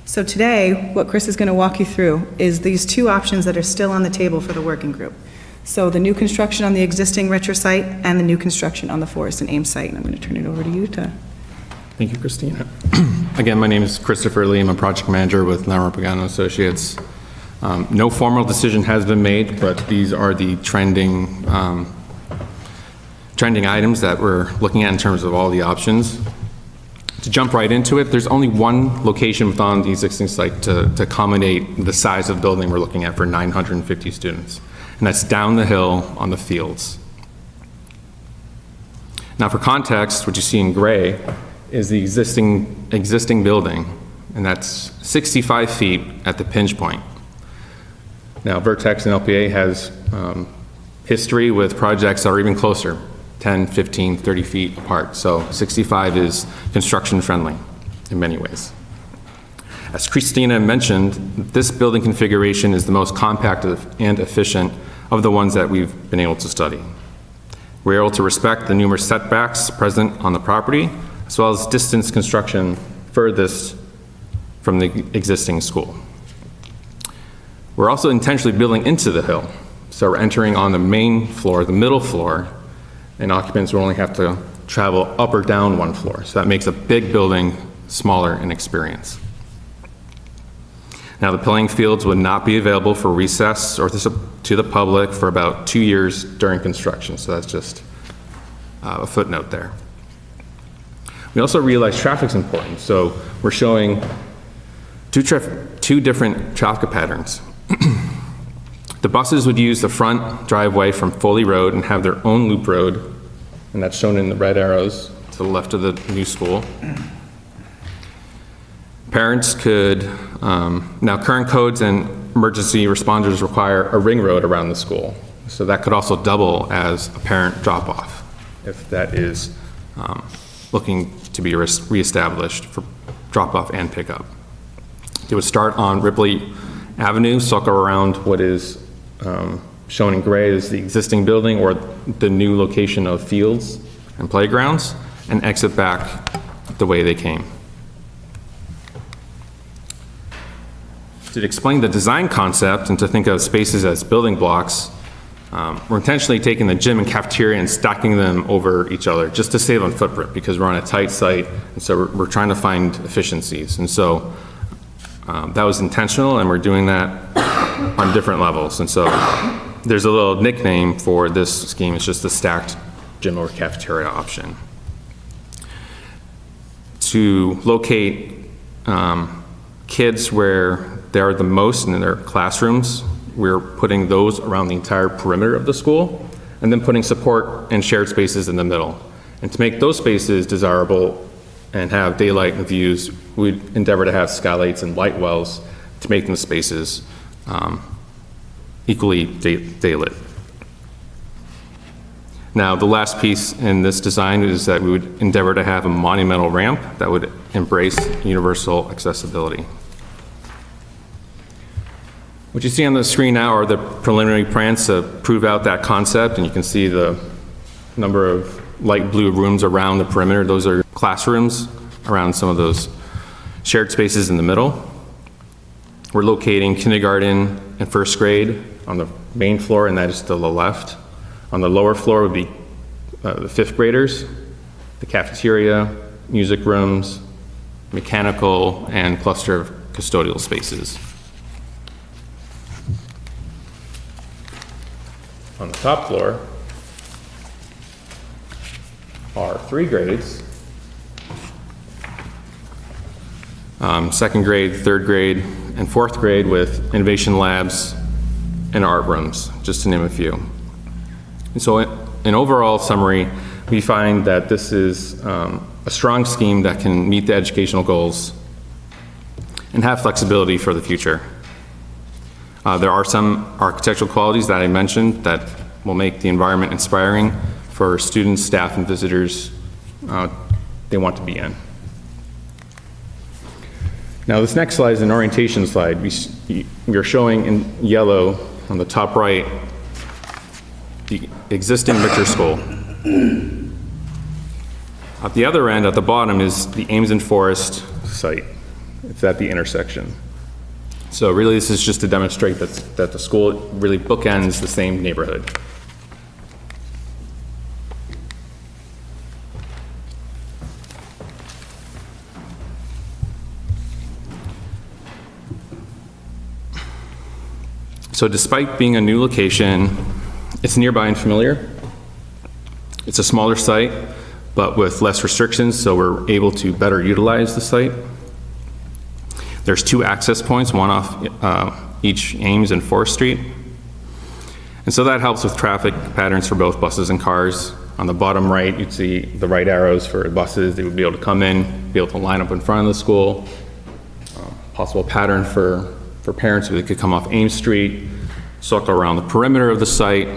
So today, what Chris is going to walk you through is these two options that are still on the table for the working group. So the new construction on the existing Richer site and the new construction on the Forest and Ames site. And I'm going to turn it over to you to... Thank you, Christina. Again, my name is Christopher Lee. I'm a project manager with Lamoureux Pagano Associates. No formal decision has been made, but these are the trending items that we're looking at in terms of all the options. To jump right into it, there's only one location within the existing site to accommodate the size of building we're looking at for 950 students, and that's down the hill on the fields. Now, for context, what you see in gray is the existing building, and that's 65 feet at the pinch point. Now, Vertex and LPA has history with projects that are even closer, 10, 15, 30 feet apart. So 65 is construction friendly in many ways. As Christina mentioned, this building configuration is the most compact and efficient of the ones that we've been able to study. We're able to respect the numerous setbacks present on the property, as well as distance construction furthest from the existing school. We're also intentionally building into the hill. So we're entering on the main floor, the middle floor, and occupants will only have to travel up or down one floor. So that makes a big building smaller in experience. Now, the playing fields would not be available for recess or to the public for about 2 years during construction, so that's just a footnote there. We also realize traffic's important, so we're showing two different traffic patterns. The buses would use the front driveway from Foley Road and have their own loop road, and that's shown in the red arrows to the left of the new school. Parents could, now current codes and emergency responders require a ring road around the school. So that could also double as a parent drop-off if that is looking to be reestablished for drop-off and pickup. It would start on Ripley Avenue, circle around what is shown in gray as the existing building or the new location of fields and playgrounds, and exit back the way they came. To explain the design concept and to think of spaces as building blocks, we're intentionally taking the gym and cafeteria and stacking them over each other just to save on footprint because we're on a tight site, and so we're trying to find efficiencies. And so that was intentional, and we're doing that on different levels. And so there's a little nickname for this scheme. It's just the stacked gym or cafeteria option. To locate kids where they are the most in their classrooms, we're putting those around the entire perimeter of the school, and then putting support and shared spaces in the middle. And to make those spaces desirable and have daylight and views, we'd endeavor to have skylights and light wells to make the spaces equally daylit. Now, the last piece in this design is that we would endeavor to have a monumental ramp that would embrace universal accessibility. What you see on the screen now are the preliminary plans to prove out that concept, and you can see the number of light blue rooms around the perimeter. Those are classrooms around some of those shared spaces in the middle. We're locating kindergarten and first grade on the main floor, and that is to the left. On the lower floor would be the fifth graders, the cafeteria, music rooms, mechanical, and cluster of custodial spaces. On the top floor are 3 grades, second grade, third grade, and fourth grade with innovation labs and art rooms, just to name a few. And so in overall summary, we find that this is a strong scheme that can meet the educational goals and have flexibility for the future. There are some architectural qualities that I mentioned that will make the environment inspiring for students, staff, and visitors they want to be in. Now, this next slide is an orientation slide. We are showing in yellow on the top right the existing Richter School. At the other end, at the bottom, is the Ames and Forest site. It's at the intersection. So really, this is just to demonstrate that the school really bookends the same neighborhood. So despite being a new location, it's nearby and familiar. It's a smaller site, but with less restrictions, so we're able to better utilize the site. There's 2 access points, one off each Ames and Forest Street. And so that helps with traffic patterns for both buses and cars. On the bottom right, you'd see the right arrows for buses. They would be able to come in, be able to line up in front of the school. Possible pattern for parents, they could come off Ames Street, circle around the perimeter of the site,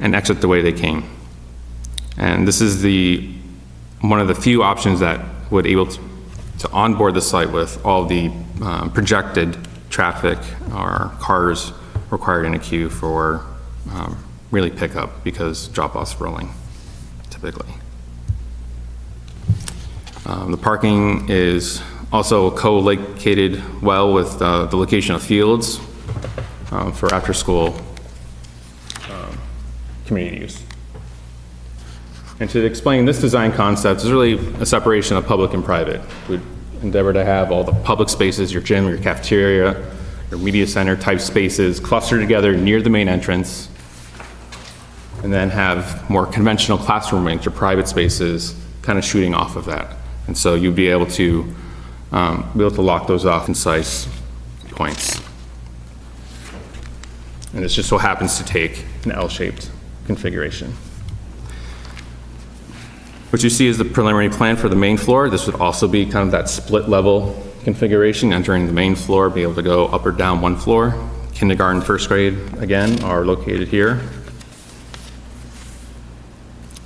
and exit the way they came. And this is one of the few options that would able to onboard the site with all the projected traffic or cars required in a queue for really pickup, because drop-off's rolling typically. The parking is also co-located well with the location of fields for after-school community use. And to explain this design concept is really a separation of public and private. We'd endeavor to have all the public spaces, your gym, your cafeteria, your media center type spaces clustered together near the main entrance, and then have more conventional classroom wings or private spaces kind of shooting off of that. And so you'd be able to lock those off in concise points. And this just so happens to take an L-shaped configuration. What you see is the preliminary plan for the main floor. This would also be kind of that split level configuration, entering the main floor, be able to go up or down one floor. Kindergarten, first grade, again, are located here.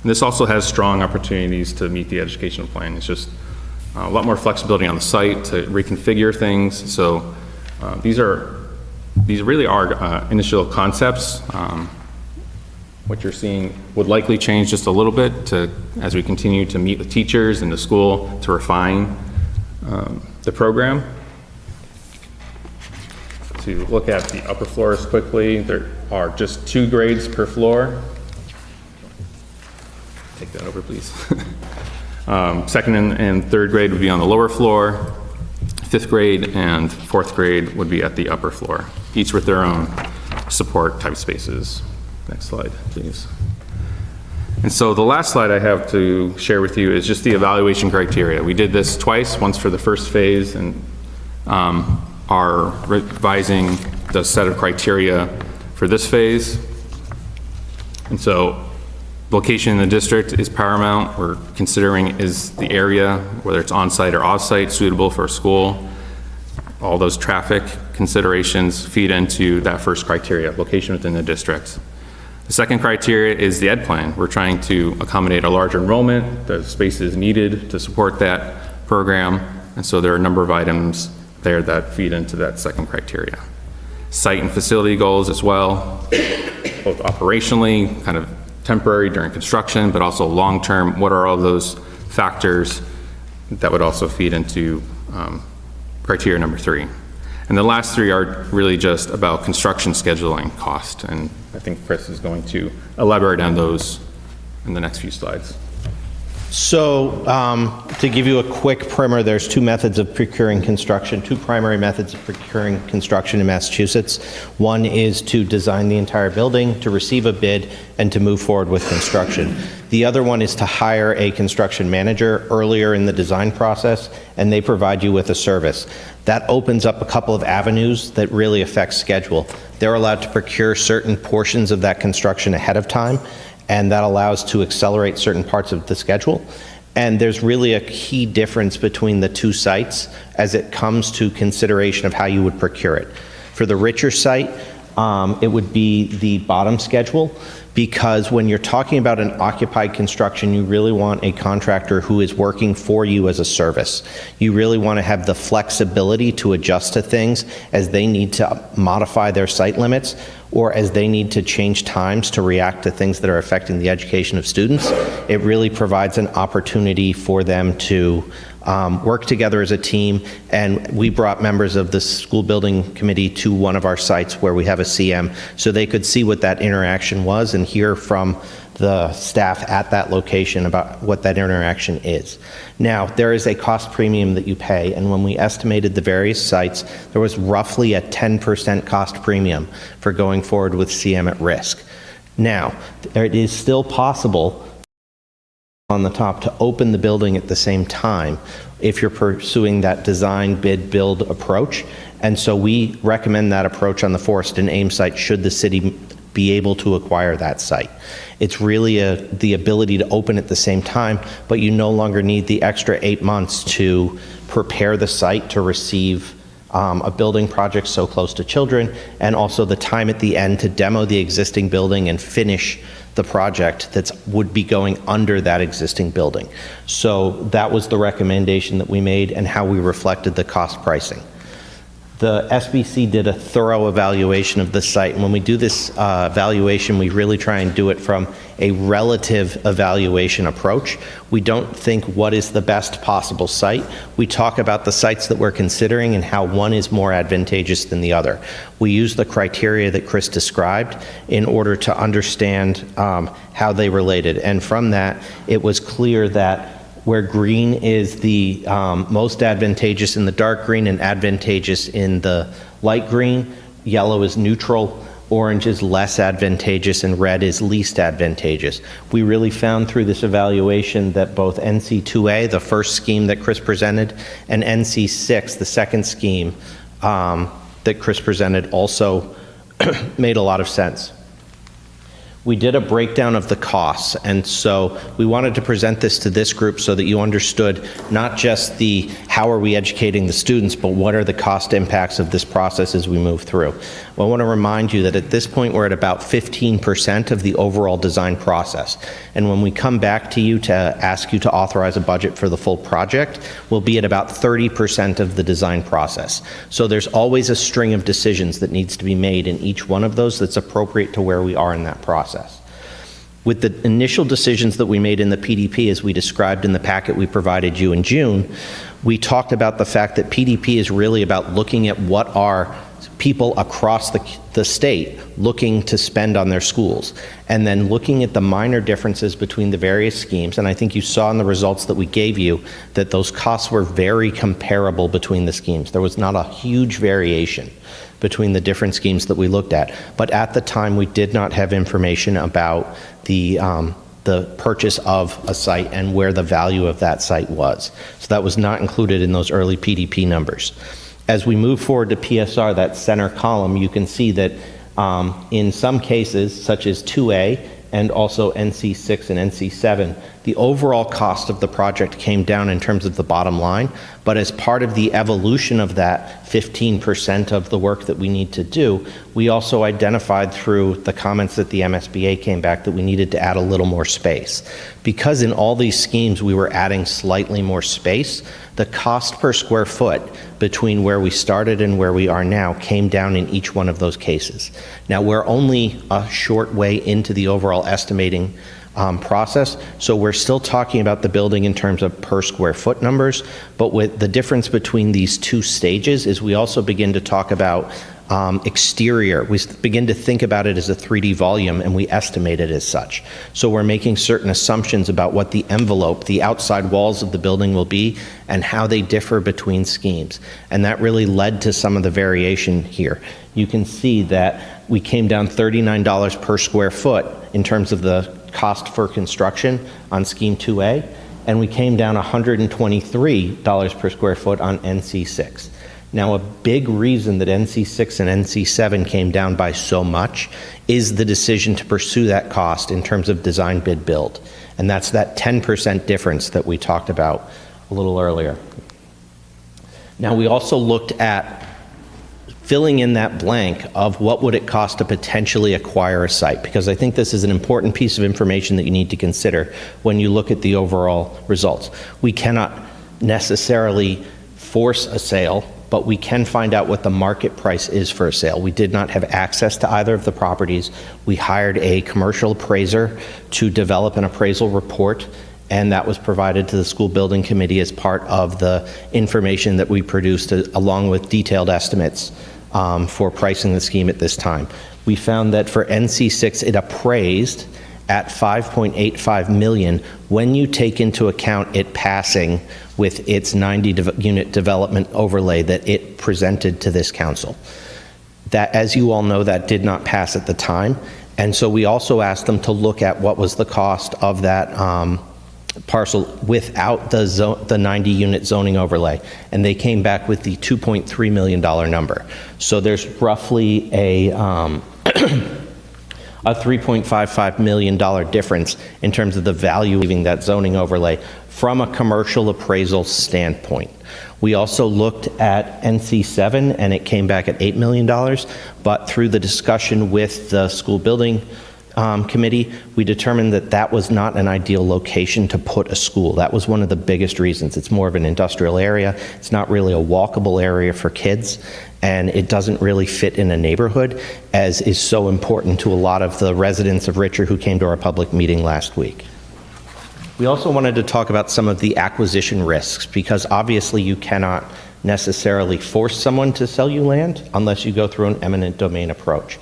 And this also has strong opportunities to meet the educational plan. It's just a lot more flexibility on the site to reconfigure things. So these really are initial concepts. What you're seeing would likely change just a little bit as we continue to meet with teachers and the school to refine the program. To look at the upper floors quickly, there are just 2 grades per floor. Take that over, please. Second and third grade would be on the lower floor. 5th grade and 4th grade would be at the upper floor, each with their own support type spaces. Next slide, please. And so the last slide I have to share with you is just the evaluation criteria. We did this twice, once for the first phase, and are revising the set of criteria for this phase. And so location in the district is paramount. We're considering is the area, whether it's on-site or off-site, suitable for a school. All those traffic considerations feed into that first criteria, location within the district. The second criteria is the ed plan. We're trying to accommodate a larger enrollment. The space is needed to support that program. And so there are a number of items there that feed into that second criteria. Site and facility goals as well, both operationally, kind of temporary during construction, but also long-term. What are all those factors that would also feed into criteria number 3? And the last 3 are really just about construction scheduling cost. And I think Chris is going to elaborate on those in the next few slides. So to give you a quick primer, there's 2 methods of procuring construction, 2 primary methods of procuring construction in Massachusetts. One is to design the entire building, to receive a bid, and to move forward with construction. The other one is to hire a construction manager earlier in the design process, and they provide you with a service. That opens up a couple of avenues that really affect schedule. They're allowed to procure certain portions of that construction ahead of time, and that allows to accelerate certain parts of the schedule. And there's really a key difference between the 2 sites as it comes to consideration of how you would procure it. For the Richer site, it would be the bottom schedule, because when you're talking about an occupied construction, you really want a contractor who is working for you as a service. You really want to have the flexibility to adjust to things as they need to modify their site limits, or as they need to change times to react to things that are affecting the education of students. It really provides an opportunity for them to work together as a team. And we brought members of the school building committee to one of our sites where we have a CM, so they could see what that interaction was and hear from the staff at that location about what that interaction is. Now, there is a cost premium that you pay, and when we estimated the various sites, there was roughly a 10% cost premium for going forward with CM at risk. Now, it is still possible on the top to open the building at the same time if you're pursuing that design, bid, build approach. And so we recommend that approach on the Forest and Ames site should the city be able to acquire that site. It's really the ability to open at the same time, but you no longer need the extra 8 months to prepare the site to receive a building project so close to children, and also the time at the end to demo the existing building and finish the project that would be going under that existing building. So that was the recommendation that we made and how we reflected the cost pricing. The SBC did a thorough evaluation of the site, and when we do this evaluation, we really try and do it from a relative evaluation approach. We don't think what is the best possible site. We talk about the sites that we're considering and how one is more advantageous than the other. We use the criteria that Chris described in order to understand how they related, and from that, it was clear that where green is the most advantageous in the dark green and advantageous in the light green, yellow is neutral, orange is less advantageous, and red is least advantageous. We really found through this evaluation that both NC2A, the first scheme that Chris presented, and NC6, the second scheme that Chris presented, also made a lot of sense. We did a breakdown of the costs, and so we wanted to present this to this group so that you understood not just the how are we educating the students, but what are the cost impacts of this process as we move through. Well, I want to remind you that at this point we're at about 15% of the overall design process, and when we come back to you to ask you to authorize a budget for the full project, we'll be at about 30% of the design process. So there's always a string of decisions that needs to be made in each one of those that's appropriate to where we are in that process. With the initial decisions that we made in the PDP, as we described in the packet we provided you in June, we talked about the fact that PDP is really about looking at what are people across the state looking to spend on their schools, and then looking at the minor differences between the various schemes. And I think you saw in the results that we gave you that those costs were very comparable between the schemes. There was not a huge variation between the different schemes that we looked at. But at the time, we did not have information about the purchase of a site and where the value of that site was. So that was not included in those early PDP numbers. As we move forward to PSR, that center column, you can see that in some cases, such as 2A and also NC6 and NC7, the overall cost of the project came down in terms of the bottom line, but as part of the evolution of that 15% of the work that we need to do, we also identified through the comments that the MSBA came back that we needed to add a little more space. Because in all these schemes we were adding slightly more space, the cost per square foot between where we started and where we are now came down in each one of those cases. Now, we're only a short way into the overall estimating process, so we're still talking about the building in terms of per square foot numbers, but with the difference between these two stages is we also begin to talk about exterior. We begin to think about it as a 3D volume, and we estimate it as such. So we're making certain assumptions about what the envelope, the outside walls of the building will be, and how they differ between schemes. And that really led to some of the variation here. You can see that we came down $39 per square foot in terms of the cost for construction on Scheme 2A, and we came down $123 per square foot on NC6. Now, a big reason that NC6 and NC7 came down by so much is the decision to pursue that cost in terms of design bid build, and that's that 10% difference that we talked about a little earlier. Now, we also looked at filling in that blank of what would it cost to potentially acquire a site, because I think this is an important piece of information that you need to consider when you look at the overall results. We cannot necessarily force a sale, but we can find out what the market price is for a sale. We did not have access to either of the properties. We hired a commercial appraiser to develop an appraisal report, and that was provided to the school building committee as part of the information that we produced along with detailed estimates for pricing the scheme at this time. We found that for NC6, it appraised at $5.85 million when you take into account it passing with its 90-unit development overlay that it presented to this council. That, as you all know, that did not pass at the time, and so we also asked them to look at what was the cost of that parcel without the 90-unit zoning overlay, and they came back with the $2.3 million number. So there's roughly a $3.55 million difference in terms of the value of leaving that zoning overlay from a commercial appraisal standpoint. We also looked at NC7, and it came back at $8 million, but through the discussion with the school building committee, we determined that that was not an ideal location to put a school. That was one of the biggest reasons. It's more of an industrial area. It's not really a walkable area for kids, and it doesn't really fit in a neighborhood, as is so important to a lot of the residents of Richer who came to our public meeting last week. We also wanted to talk about some of the acquisition risks, because obviously you cannot necessarily force someone to sell you land unless you go through an eminent domain approach.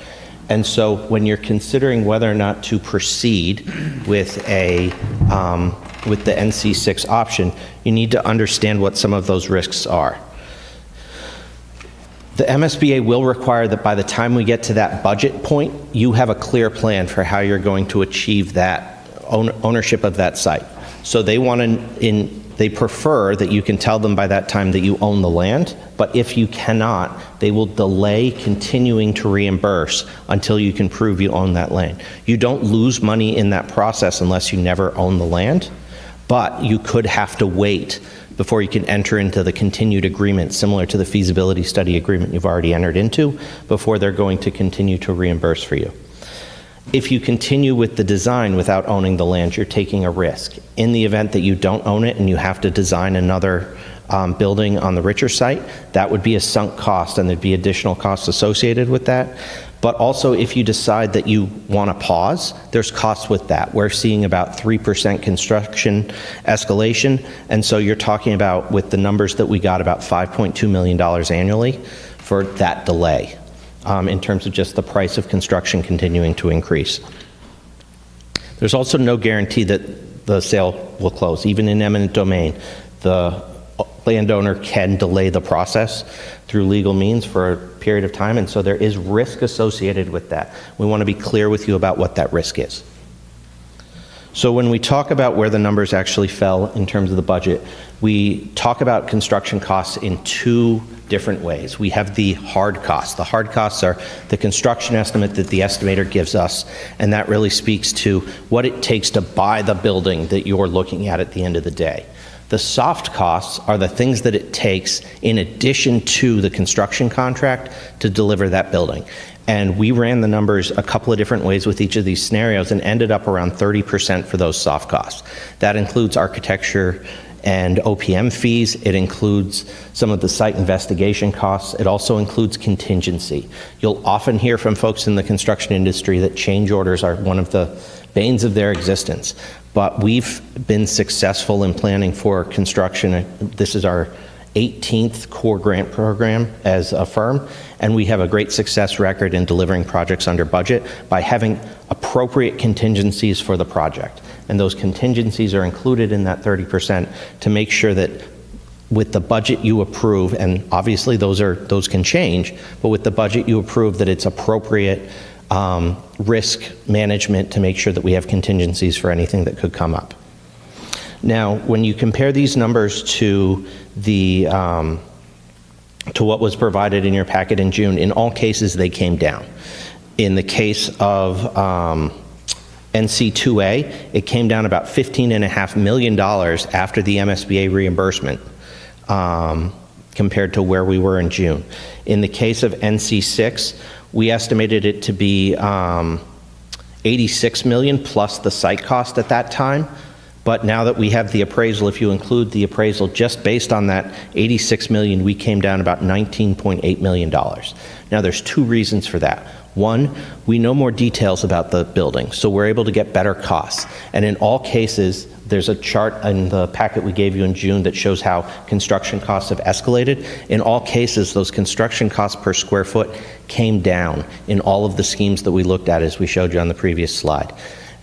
And so when you're considering whether or not to proceed with the NC6 option, you need to understand what some of those risks are. The MSBA will require that by the time we get to that budget point, you have a clear plan for how you're going to achieve that ownership of that site. So they prefer that you can tell them by that time that you own the land, but if you cannot, they will delay continuing to reimburse until you can prove you own that land. You don't lose money in that process unless you never own the land, but you could have to wait before you can enter into the continued agreement, similar to the feasibility study agreement you've already entered into, before they're going to continue to reimburse for you. If you continue with the design without owning the land, you're taking a risk. In the event that you don't own it and you have to design another building on the Richer site, that would be a sunk cost, and there'd be additional costs associated with that. But also, if you decide that you want to pause, there's costs with that. We're seeing about 3% construction escalation, and so you're talking about, with the numbers that we got, about $5.2 million annually for that delay. In terms of just the price of construction continuing to increase. There's also no guarantee that the sale will close. Even in eminent domain, the landowner can delay the process through legal means for a period of time, and so there is risk associated with that. We want to be clear with you about what that risk is. So when we talk about where the numbers actually fell in terms of the budget, we talk about construction costs in two different ways. We have the hard costs. The hard costs are the construction estimate that the estimator gives us, and that really speaks to what it takes to buy the building that you're looking at the end of the day. The soft costs are the things that it takes in addition to the construction contract to deliver that building. And we ran the numbers a couple of different ways with each of these scenarios and ended up around 30% for those soft costs. That includes architecture and OPM fees. It includes some of the site investigation costs. It also includes contingency. You'll often hear from folks in the construction industry that change orders are one of the banes of their existence. But we've been successful in planning for construction. This is our 18th core grant program as a firm, and we have a great success record in delivering projects under budget by having appropriate contingencies for the project. And those contingencies are included in that 30% to make sure that with the budget you approve, and obviously those can change, but with the budget you approve, that it's appropriate risk management to make sure that we have contingencies for anything that could come up. Now, when you compare these numbers to what was provided in your packet in June, in all cases they came down. In the case of NC2A, it came down about $15.5 million after the MSBA reimbursement compared to where we were in June. In the case of NC6, we estimated it to be $86 million plus the site cost at that time. But now that we have the appraisal, if you include the appraisal just based on that $86 million, we came down about $19.8 million. Now there's two reasons for that. One, we know more details about the building, so we're able to get better costs. And in all cases, there's a chart in the packet we gave you in June that shows how construction costs have escalated. In all cases, those construction costs per square foot came down in all of the schemes that we looked at, as we showed you on the previous slide.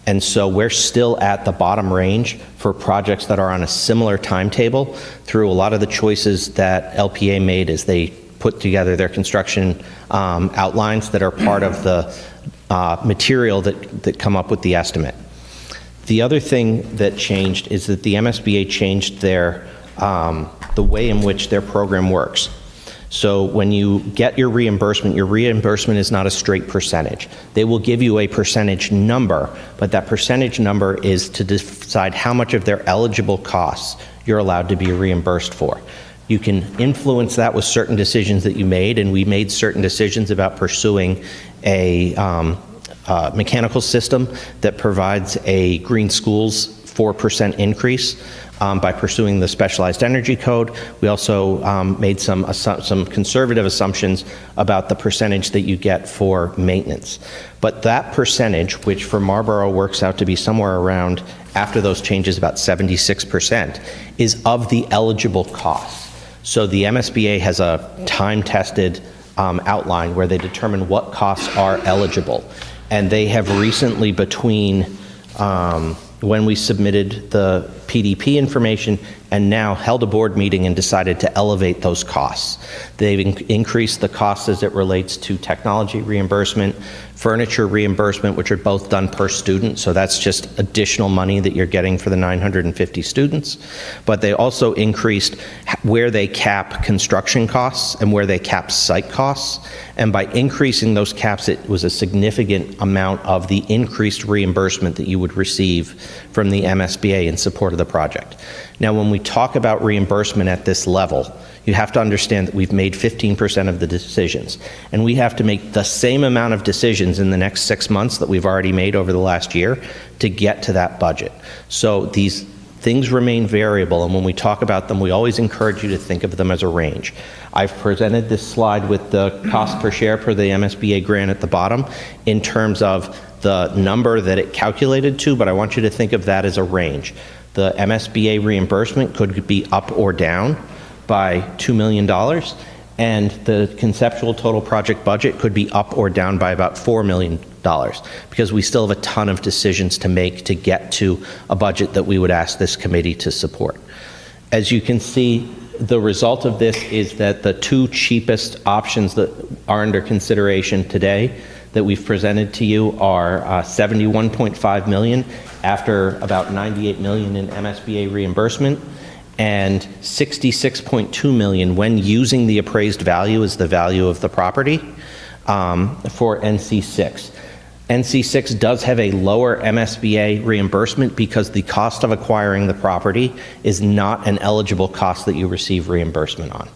And so we're still at the bottom range for projects that are on a similar timetable through a lot of the choices that LPA made as they put together their construction outlines that are part of the material that come up with the estimate. The other thing that changed is that the MSBA changed the way in which their program works. So when you get your reimbursement is not a straight percentage. They will give you a percentage number, but that percentage number is to decide how much of their eligible costs you're allowed to be reimbursed for. You can influence that with certain decisions that you made, and we made certain decisions about pursuing a mechanical system that provides a green schools 4% increase by pursuing the specialized energy code. We also made some conservative assumptions about the percentage that you get for maintenance. But that percentage, which for Marlborough works out to be somewhere around, after those changes, about 76%, is of the eligible costs. So the MSBA has a time-tested outline where they determine what costs are eligible. And they have recently, between when we submitted the PDP information and now held a board meeting and decided to elevate those costs. They've increased the costs as it relates to technology reimbursement, furniture reimbursement, which are both done per student, so that's just additional money that you're getting for the 950 students. But they also increased where they cap construction costs and where they cap site costs, and by increasing those caps, it was a significant amount of the increased reimbursement that you would receive from the MSBA in support of the project. Now, when we talk about reimbursement at this level, you have to understand that we've made 15% of the decisions, and we have to make the same amount of decisions in the next 6 months that we've already made over the last year to get to that budget. So these things remain variable, and when we talk about them, we always encourage you to think of them as a range. I've presented this slide with the cost per share per the MSBA grant at the bottom in terms of the number that it calculated to, but I want you to think of that as a range. The MSBA reimbursement could be up or down by $2 million, and the conceptual total project budget could be up or down by about $4 million, because we still have a ton of decisions to make to get to a budget that we would ask this committee to support. As you can see, the result of this is that the two cheapest options that are under consideration today that we've presented to you are $71.5 million after about $98 million in MSBA reimbursement, and $66.2 million when using the appraised value as the value of the property for NC6. NC6 does have a lower MSBA reimbursement because the cost of acquiring the property is not an eligible cost that you receive reimbursement on.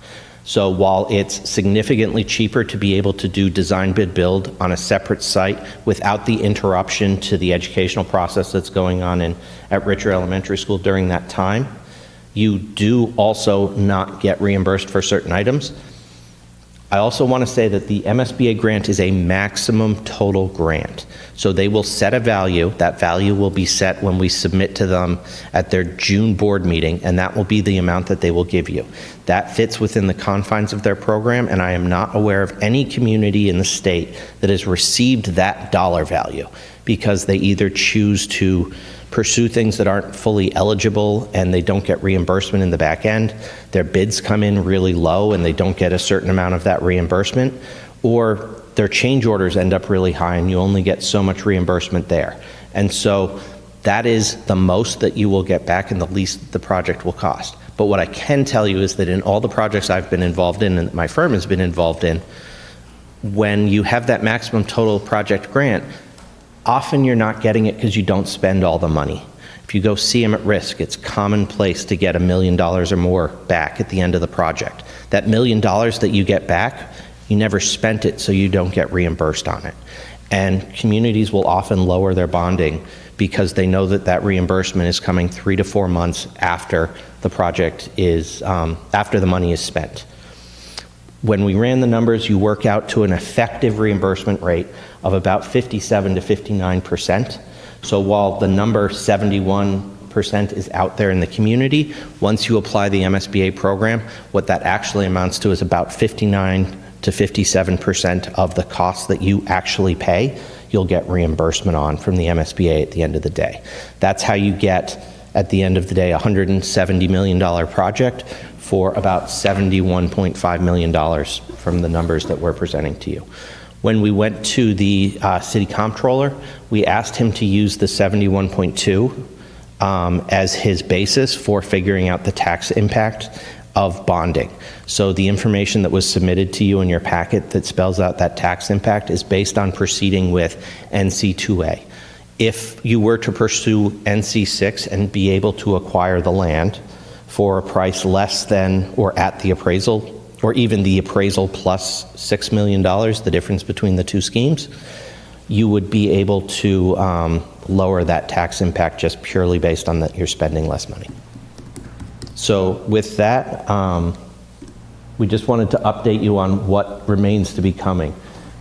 So while it's significantly cheaper to be able to do design bid build on a separate site without the interruption to the educational process that's going on at Richer Elementary School during that time, you do also not get reimbursed for certain items. I also want to say that the MSBA grant is a maximum total grant. So they will set a value. That value will be set when we submit to them at their June board meeting, and that will be the amount that they will give you. That fits within the confines of their program, and I am not aware of any community in the state that has received that dollar value because they either choose to pursue things that aren't fully eligible and they don't get reimbursement in the back end, their bids come in really low and they don't get a certain amount of that reimbursement, or their change orders end up really high and you only get so much reimbursement there. And so that is the most that you will get back and the least the project will cost. But what I can tell you is that in all the projects I've been involved in and my firm has been involved in, when you have that maximum total project grant, often you're not getting it because you don't spend all the money. If you go see them at risk, it's commonplace to get $1 million or more back at the end of the project. That $1 million that you get back, you never spent it, so you don't get reimbursed on it. And communities will often lower their bonding because they know that that reimbursement is coming 3 to 4 months after the project is, after the money is spent. When we ran the numbers, you work out to an effective reimbursement rate of about 57 to 59%. So while the number 71% is out there in the community, once you apply the MSBA program, what that actually amounts to is about 59 to 57% of the costs that you actually pay, you'll get reimbursement on from the MSBA at the end of the day. That's how you get, at the end of the day, a $170 million project for about $71.5 million from the numbers that we're presenting to you. When we went to the city comptroller, we asked him to use the 71.2 as his basis for figuring out the tax impact of bonding. So the information that was submitted to you in your packet that spells out that tax impact is based on proceeding with NC2A. If you were to pursue NC6 and be able to acquire the land for a price less than or at the appraisal, or even the appraisal plus $6 million, the difference between the two schemes, you would be able to lower that tax impact just purely based on that you're spending less money. So with that, we just wanted to update you on what remains to be coming.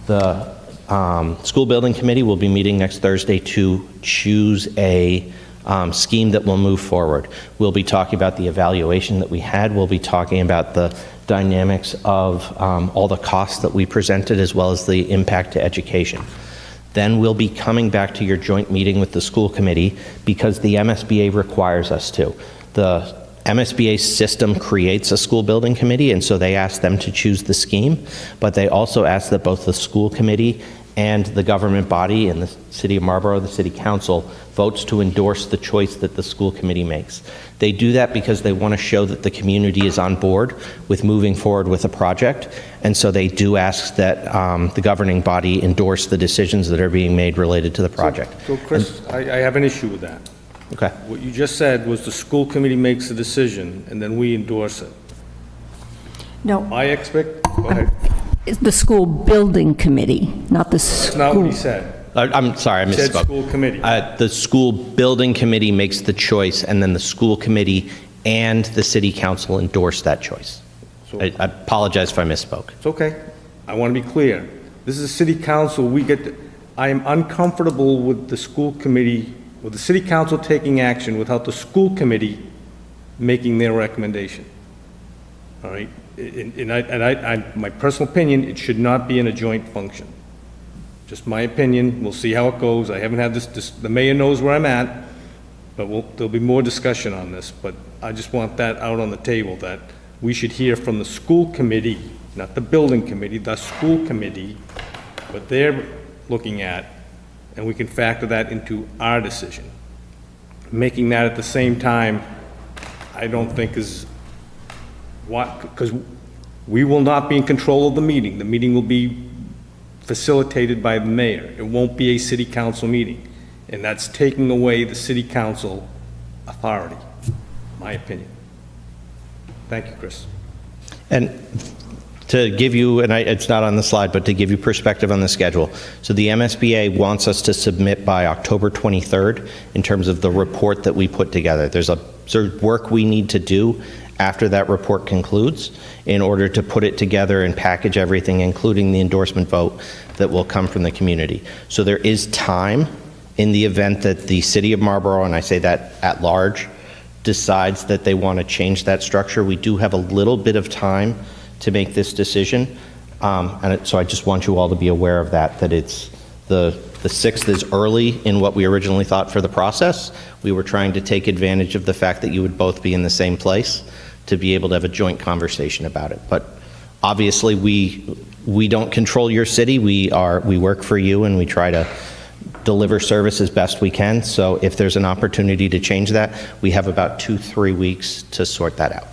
The School Building Committee will be meeting next Thursday to choose a scheme that will move forward. We'll be talking about the evaluation that we had. We'll be talking about the dynamics of all the costs that we presented, as well as the impact to education. Then we'll be coming back to your joint meeting with the school committee because the MSBA requires us to. The MSBA system creates a school building committee, and so they ask them to choose the scheme, but they also ask that both the school committee and the government body in the city of Marlborough, the city council, votes to endorse the choice that the school committee makes. They do that because they want to show that the community is on board with moving forward with a project, and so they do ask that the governing body endorse the decisions that are being made related to the project. So Chris, I have an issue with that. Okay. What you just said was the school committee makes a decision, and then we endorse it. No, Go ahead. it's the school building committee, not the school. That's not what he said. I'm sorry, I He said misspoke. school committee. The school building committee makes the choice, and then the school committee and the city council endorse that choice. So- I apologize if I misspoke. It's okay. I want to be clear. This is a city council. I am uncomfortable with the school committee, with the city council taking action without the school committee making their recommendation. All right? My personal opinion, it should not be in a joint function. Just my opinion. We'll see how it goes. I haven't had the mayor knows where I'm at, but there'll be more discussion on this. But I just want that out on the table, that we should hear from the school committee, not the building committee, the school committee, what they're looking at, and we can factor that into our decision. Making that at the same time, I don't think is because we will not be in control of the meeting. The meeting will be facilitated by the mayor. It won't be a city council meeting, and that's taking away the city council authority, my opinion. Thank you, Chris. And to give you, and it's not on the slide, but to give you perspective on the schedule. So the MSBA wants us to submit by October 23rd in terms of the report that we put together. There's a sort of work we need to do after that report concludes in order to put it together and package everything, including the endorsement vote that will come from the community. So there is time in the event that the city of Marlborough, and I say that at large, decides that they want to change that structure. We do have a little bit of time to make this decision. So I just want you all to be aware of that it's the 6th is early in what we originally thought for the process. We were trying to take advantage of the fact that you would both be in the same place to be able to have a joint conversation about it. But obviously we don't control your city. We work for you, and we try to deliver service as best we can. So if there's an opportunity to change that, we have about 2-3 weeks to sort that out.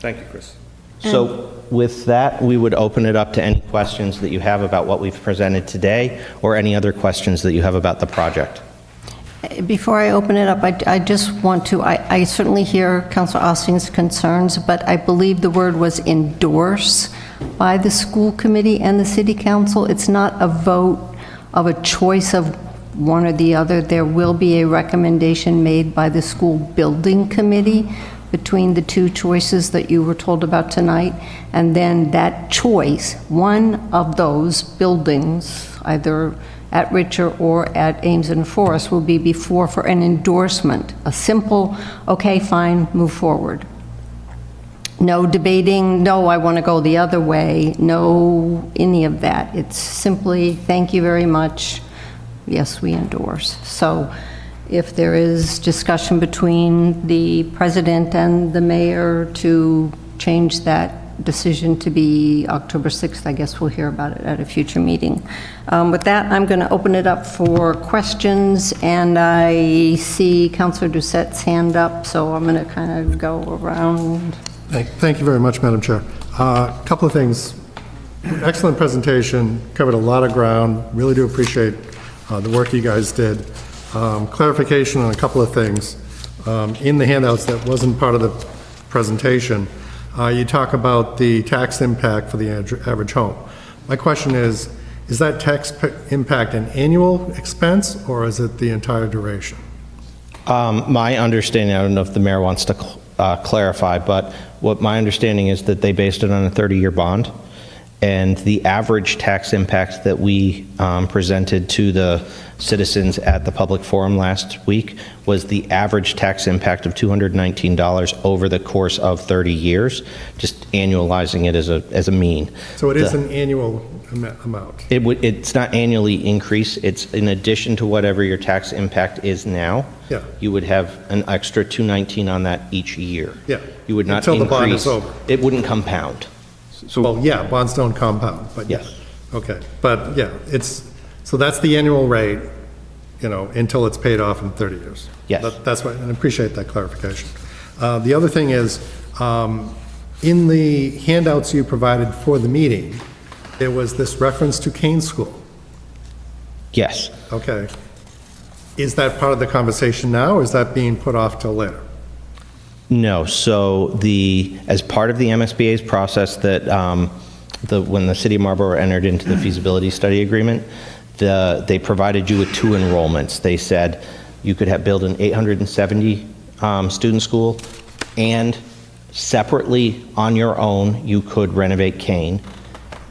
Thank you, Chris. So with that, we would open it up to any questions that you have about what we've presented today, or any other questions that you have about the project. Before I open it up, I just want to, I certainly hear Councilor Austin's concerns, but I believe the word was endorse by the school committee and the city council. It's not a vote of a choice of one or the other. There will be a recommendation made by the school building committee between the two choices that you were told about tonight, and then that choice, one of those buildings, either at Richer or at Ames and Forest, will be before for an endorsement, a simple, okay, fine, move forward. No debating, no, I want to go the other way, no any of that. It's simply, thank you very much, yes, we endorse. So if there is discussion between the president and the mayor to change that decision to be October 6th, I guess we'll hear about it at a future meeting. With that, I'm going to open it up for questions, and I see Councilor Doucette's hand up, so I'm going to kind of go around. Thank you very much, Madam Chair. A couple of things. Excellent presentation, covered a lot of ground. Really do appreciate the work you guys did. Clarification on a couple of things. In the handouts that wasn't part of the presentation, you talk about the tax impact for the average home. My question is, is that tax impact an annual expense, or is it the entire duration? My understanding, I don't know if the mayor wants to clarify, but what my understanding is that they based it on a 30-year bond, and the average tax impact that we presented to the citizens at the public forum last week was the average tax impact of $219 over the course of 30 years, just annualizing it as a mean. So it is an annual amount? It's not annually increase, it's in addition to whatever your tax impact is now. Yeah. You would have an extra $219 on that each year. Yeah. You would not Until the bond is increase- over. It wouldn't compound. Well, yeah, bonds don't compound, but Yes. Okay, but yeah, so that's the annual rate, until it's paid off in 30 years. Yes. That's right, and I appreciate that clarification. The other thing is, in the handouts you provided for the meeting, there was this reference to Kane School. Yes. Okay. Is that part of the conversation now, or is that being put off till later? No, so as part of the MSBA's process that, when the city of Marlborough entered into the feasibility study agreement, they provided you with 2 enrollments. They said you could build an 870 student school, and separately on your own, you could renovate Kane,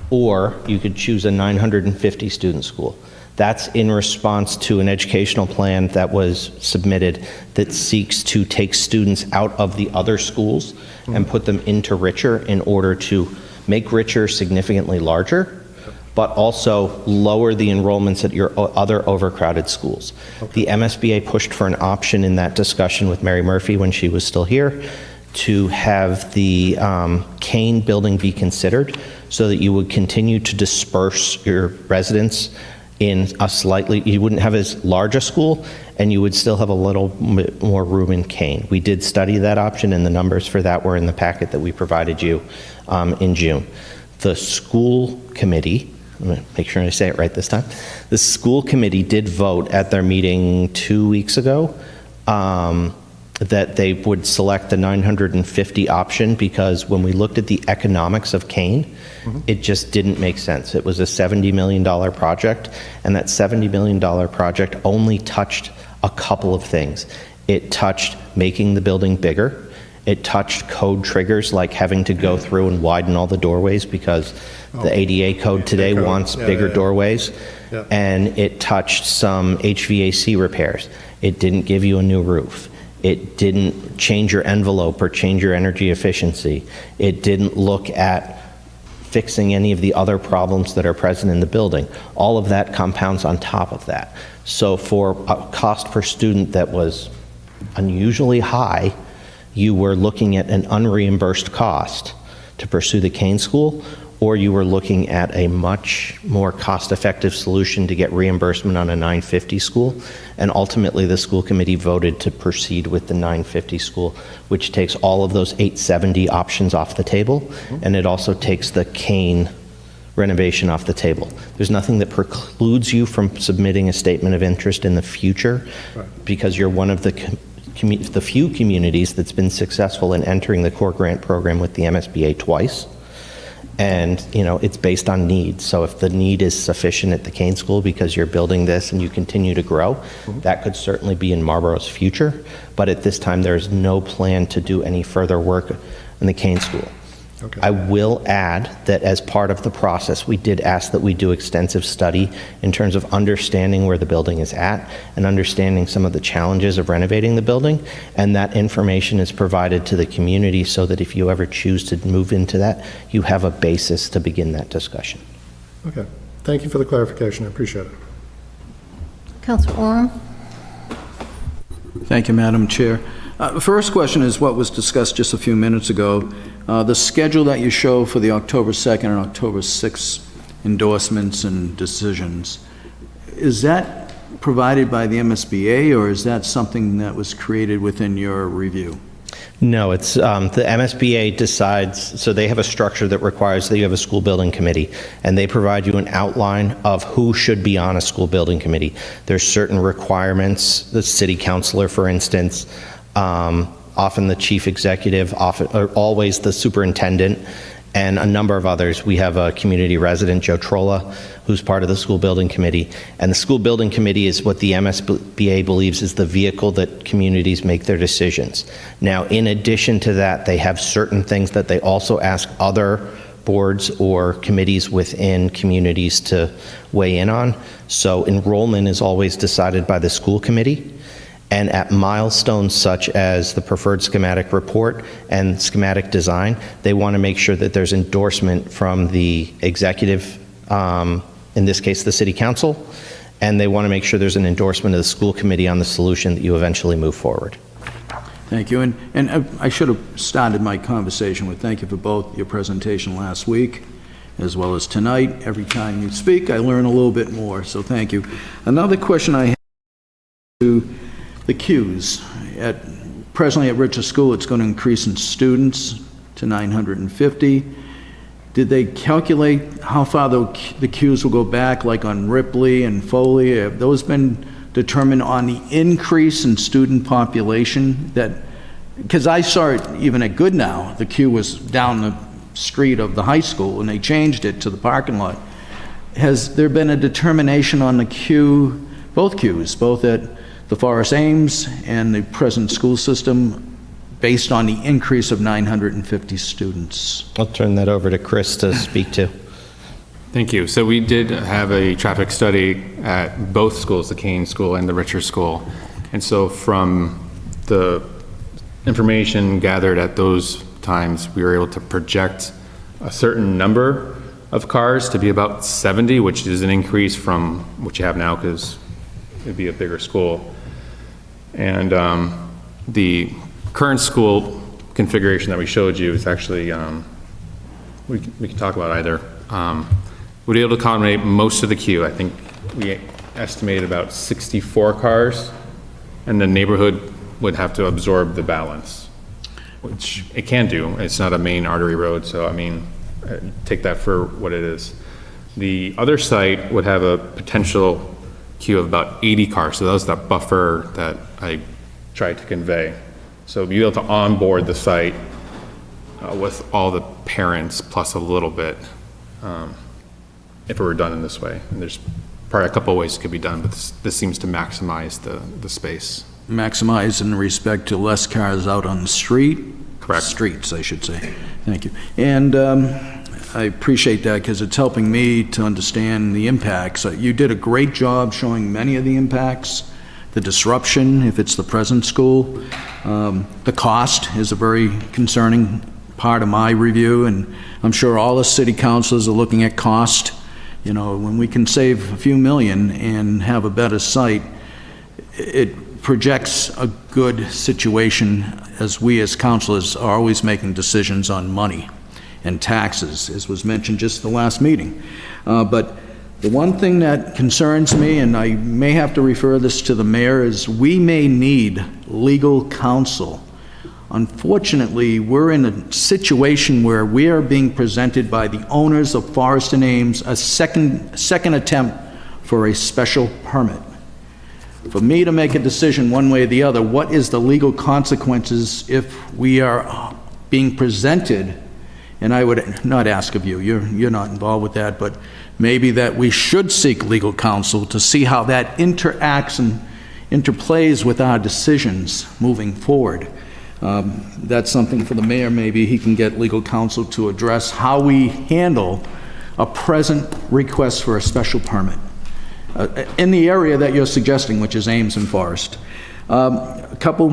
or you could choose a 950 student school. That's in response to an educational plan that was submitted that seeks to take students out of the other schools and put them into Richer in order to make Richer significantly larger, but also lower the enrollments at your other overcrowded schools. The MSBA pushed for an option in that discussion with Mary Murphy when she was still here to have the Kane building be considered so that you would continue to disperse your residents in you wouldn't have as large a school, and you would still have a little bit more room in Kane. We did study that option, and the numbers for that were in the packet that we provided you in June. The school committee, I'm going to make sure I say it right this time, the school committee did vote at their meeting 2 weeks ago that they would select the 950 option because when we looked at the economics of Kane, it just didn't make sense. It was a $70 million project, and that $70 million project only touched a couple of things. It touched making the building bigger. It touched code triggers like having to go through and widen all the doorways because the ADA code today wants bigger doorways. Yeah. And it touched some HVAC repairs. It didn't give you a new roof. It didn't change your envelope or change your energy efficiency. It didn't look at fixing any of the other problems that are present in the building. All of that compounds on top of that. So for a cost per student that was unusually high, you were looking at an unreimbursed cost to pursue the Kane School, or you were looking at a much more cost-effective solution to get reimbursement on a 950 school. And ultimately, the school committee voted to proceed with the 950 school, which takes all of those 870 options off the table, and it also takes the Kane renovation off the table. There's nothing that precludes you from submitting a statement of interest in the future, because you're one of the few communities that's been successful in entering the core grant program with the MSBA twice. And, it's based on need. So if the need is sufficient at the Kane School because you're building this and you continue to grow, that could certainly be in Marlborough's future. But at this time, there's no plan to do any further work in the Kane School. Okay. I will add that as part of the process, we did ask that we do extensive study in terms of understanding where the building is at and understanding some of the challenges of renovating the building. And that information is provided to the community so that if you ever choose to move into that, you have a basis to begin that discussion. Okay. Thank you for the clarification. I appreciate it. Councilor Oram? Thank you, Madam Chair. The first question is what was discussed just a few minutes ago. The schedule that you show for the October 2nd and October 6th endorsements and decisions, is that provided by the MSBA, or is that something that was created within your review? No, it's the MSBA decides, so they have a structure that requires that you have a school building committee, and they provide you an outline of who should be on a school building committee. There's certain requirements, the city councilor, for instance, often the chief executive, always the superintendent, and a number of others. We have a community resident, Joe Trolla, who's part of the school building committee. And the school building committee is what the MSBA believes is the vehicle that communities make their decisions. Now, in addition to that, they have certain things that they also ask other boards or committees within communities to weigh in on. So enrollment is always decided by the school committee. And at milestones such as the preferred schematic report and schematic design, they want to make sure that there's endorsement from the executive, in this case, the city council, and they want to make sure there's an endorsement of the school committee on the solution that you eventually move forward. Thank you. And I should have started my conversation with thank you for both your presentation last week as well as tonight. Every time you speak, I learn a little bit more, so thank you. Another question I have to the queues. Presently at Richer School, it's going to increase in students to 950. Did they calculate how far the queues will go back, like on Ripley and Foley? Have those been determined on the increase in student population? Because I saw it even at Goodnow, the queue was down the street of the high school, and they changed it to the parking lot. Has there been a determination on the queue, both queues, both at the Forest Ames and the present school system, based on the increase of 950 students? I'll turn that over to Chris to speak to. Thank you. So we did have a traffic study at both schools, the Kane School and the Richer School. And so from the information gathered at those times, we were able to project a certain number of cars to be about 70, which is an increase from what you have now because it'd be a bigger school. And the current school configuration that we showed you is actually, we can talk about either. We'd be able to accommodate most of the queue. I think we estimated about 64 cars, and the neighborhood would have to absorb the balance, which it can do. It's not a main artery road, so I mean, take that for what it is. The other site would have a potential queue of about 80 cars, so that was that buffer that I tried to convey. So be able to onboard the site with all the parents plus a little bit, if it were done in this way. And there's probably a couple of ways it could be done, but this seems to maximize the space. Maximize in respect to less cars out on the street? Correct. Streets, I should say. Thank you. And I appreciate that because it's helping me to understand the impacts. You did a great job showing many of the impacts, the disruption, if it's the present school. The cost is a very concerning part of my review, and I'm sure all the city councilors are looking at cost. You know, when we can save a few million and have a better site, it projects a good situation as we as councilors are always making decisions on money and taxes, as was mentioned just the last meeting. But the one thing that concerns me, and I may have to refer this to the mayor, is we may need legal counsel. Unfortunately, we're in a situation where we are being presented by the owners of Forest and Ames a second attempt for a special permit. For me to make a decision one way or the other, what is the legal consequences if we are being presented, and I would not ask of you, you're not involved with that, but maybe that we should seek legal counsel to see how that interacts and interplays with our decisions moving forward. That's something for the mayor. Maybe he can get legal counsel to address how we handle a present request for a special permit in the area that you're suggesting, which is Ames and Forest. A couple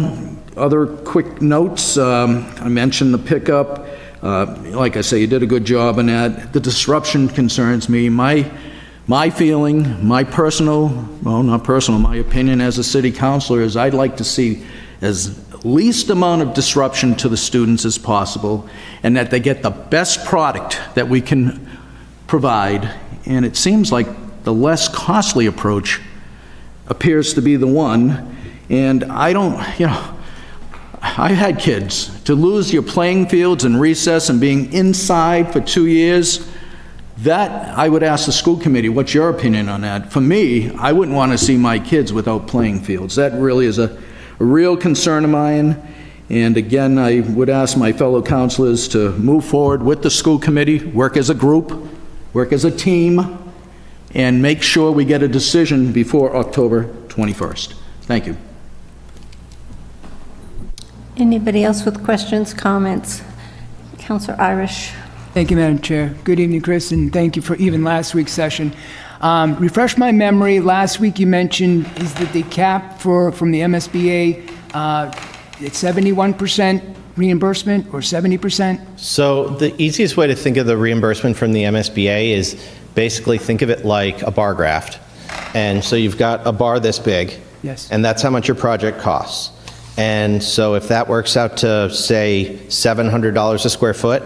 other quick notes. I mentioned the pickup. Like I say, you did a good job on that. The disruption concerns me. My feeling, my personal, well, not personal, my opinion as a city councilor is I'd like to see as least amount of disruption to the students as possible, and that they get the best product that we can provide. And it seems like the less costly approach appears to be the one. And I don't, you know, I've had kids. To lose your playing fields and recess and being inside for 2 years, that I would ask the school committee, what's your opinion on that? For me, I wouldn't want to see my kids without playing fields. That really is a real concern of mine. And again, I would ask my fellow councilors to move forward with the school committee, work as a group, work as a team, and make sure we get a decision before October 21st. Thank you. Anybody else with questions, comments? Counselor Irish. Thank you, Madam Chair. Good evening, Chris, and thank you for even last week's session. Refresh my memory, last week you mentioned is that the cap from the MSBA, it's 71% reimbursement or 70%? So the easiest way to think of the reimbursement from the MSBA is basically think of it like a bar graft. And so you've got a bar this big. Yes. And that's how much your project costs. And so if that works out to, say, $700 a square foot,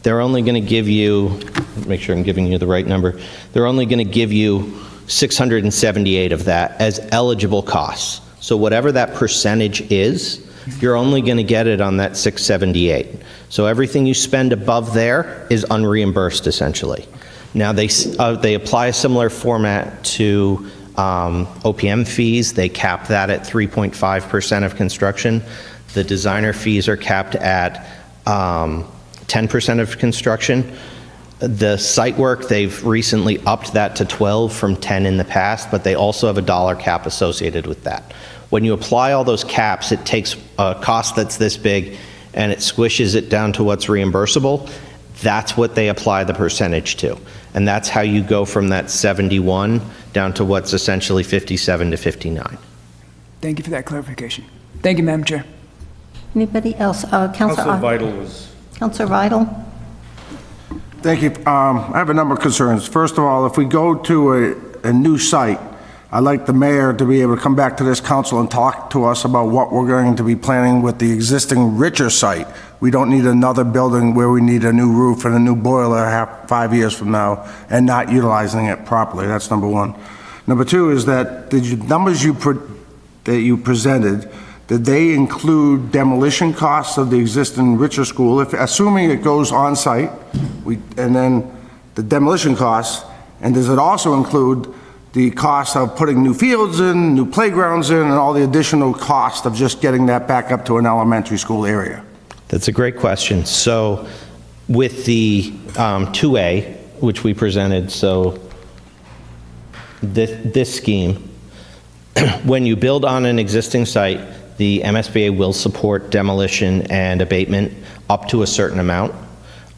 they're only going to give you, make sure I'm giving you the right number, they're only going to give you 678 of that as eligible costs. So whatever that percentage is, you're only going to get it on that 678. So everything you spend above there is unreimbursed, essentially. Now, they apply a similar format to OPM fees. They cap that at 3.5% of construction. The designer fees are capped at 10% of construction. The site work, they've recently upped that to 12 from 10 in the past, but they also have a dollar cap associated with that. When you apply all those caps, it takes a cost that's this big and it squishes it down to what's reimbursable. That's what they apply the percentage to. And that's how you go from that 71 down to what's essentially 57 to 59. Thank you for that clarification. Thank you, Madam Chair. Anybody else? Councilor Vital was... Counselor Vital. Thank you. I have a number of concerns. First of all, if we go to a new site, I'd like the mayor to be able to come back to this council and talk to us about what we're going to be planning with the existing Richer site. We don't need another building where we need a new roof and a new boiler 5 years from now and not utilizing it properly. That's number one. Number two is that the numbers that you presented, did they include demolition costs of the existing Richer school? Assuming it goes on site, and then the demolition costs, and does it also include the cost of putting new fields in, new playgrounds in, and all the additional cost of just getting that back up to an elementary school area? That's a great question. So with the 2A, which we presented, so this scheme, when you build on an existing site, the MSBA will support demolition and abatement up to a certain amount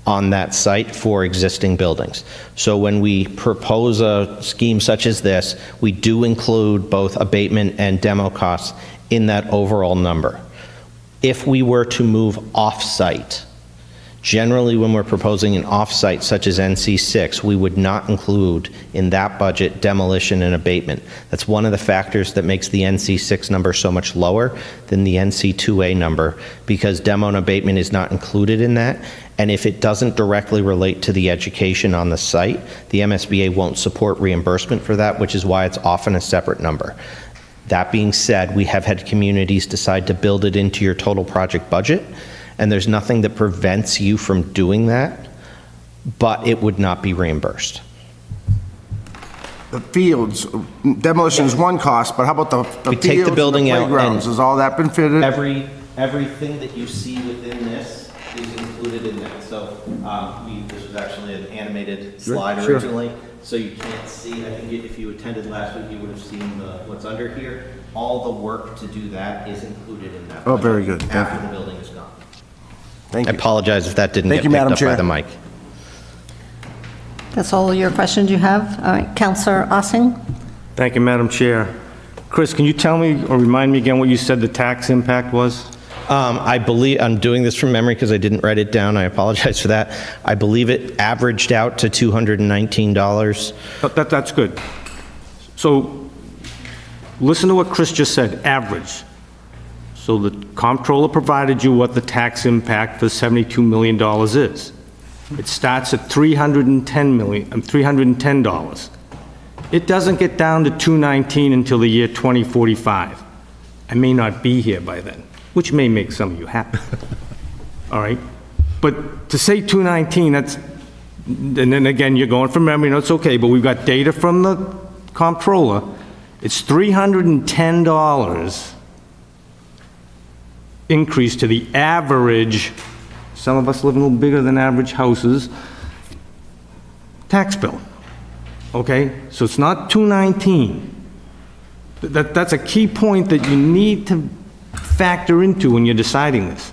on that site for existing buildings. So when we propose a scheme such as this, we do include both abatement and demo costs in that overall number. If we were to move off-site, generally when we're proposing an off-site such as NC6, we would not include in that budget demolition and abatement. That's one of the factors that makes the NC6 number so much lower than the NC2A number, because demo and abatement is not included in that. And if it doesn't directly relate to the education on the site, the MSBA won't support reimbursement for that, which is why it's often a separate number. That being said, we have had communities decide to build it into your total project budget, and there's nothing that prevents you from doing that, but it would not be reimbursed. The fields, demolition is one cost, but how about the We fields take the building and the out playgrounds? and Has all that been fitted? Everything that you see within this is included in that. So this was actually an animated slide originally, so you can't see. I think if you attended last week, you would have seen what's under here. All the work to do that is included in that. Oh, very good. After the building is gone. Thank I you. apologize if that didn't Thank get you, picked Madam up Chair. by the mic. That's all your questions you have? All right, Counselor Ossing? Thank you, Madam Chair. Chris, can you tell me or remind me again what you said the tax impact was? I believe, I'm doing this from memory because I didn't write it down. I apologize for that. I believe it averaged out to $219. That's good. So listen to what Chris just said, average. So the comptroller provided you what the tax impact for $72 million is. It starts at $310. It doesn't get down to $219 until the year 2045. I may not be here by then, which may make some of you happy. All right? But to say 219, that's, and then again, you're going from memory, no, it's okay, but we've got data from the comptroller. It's $310 increase to the average, some of us live in a little bigger than average houses, tax bill, okay? So it's not 219. That's a key point that you need to factor into when you're deciding this.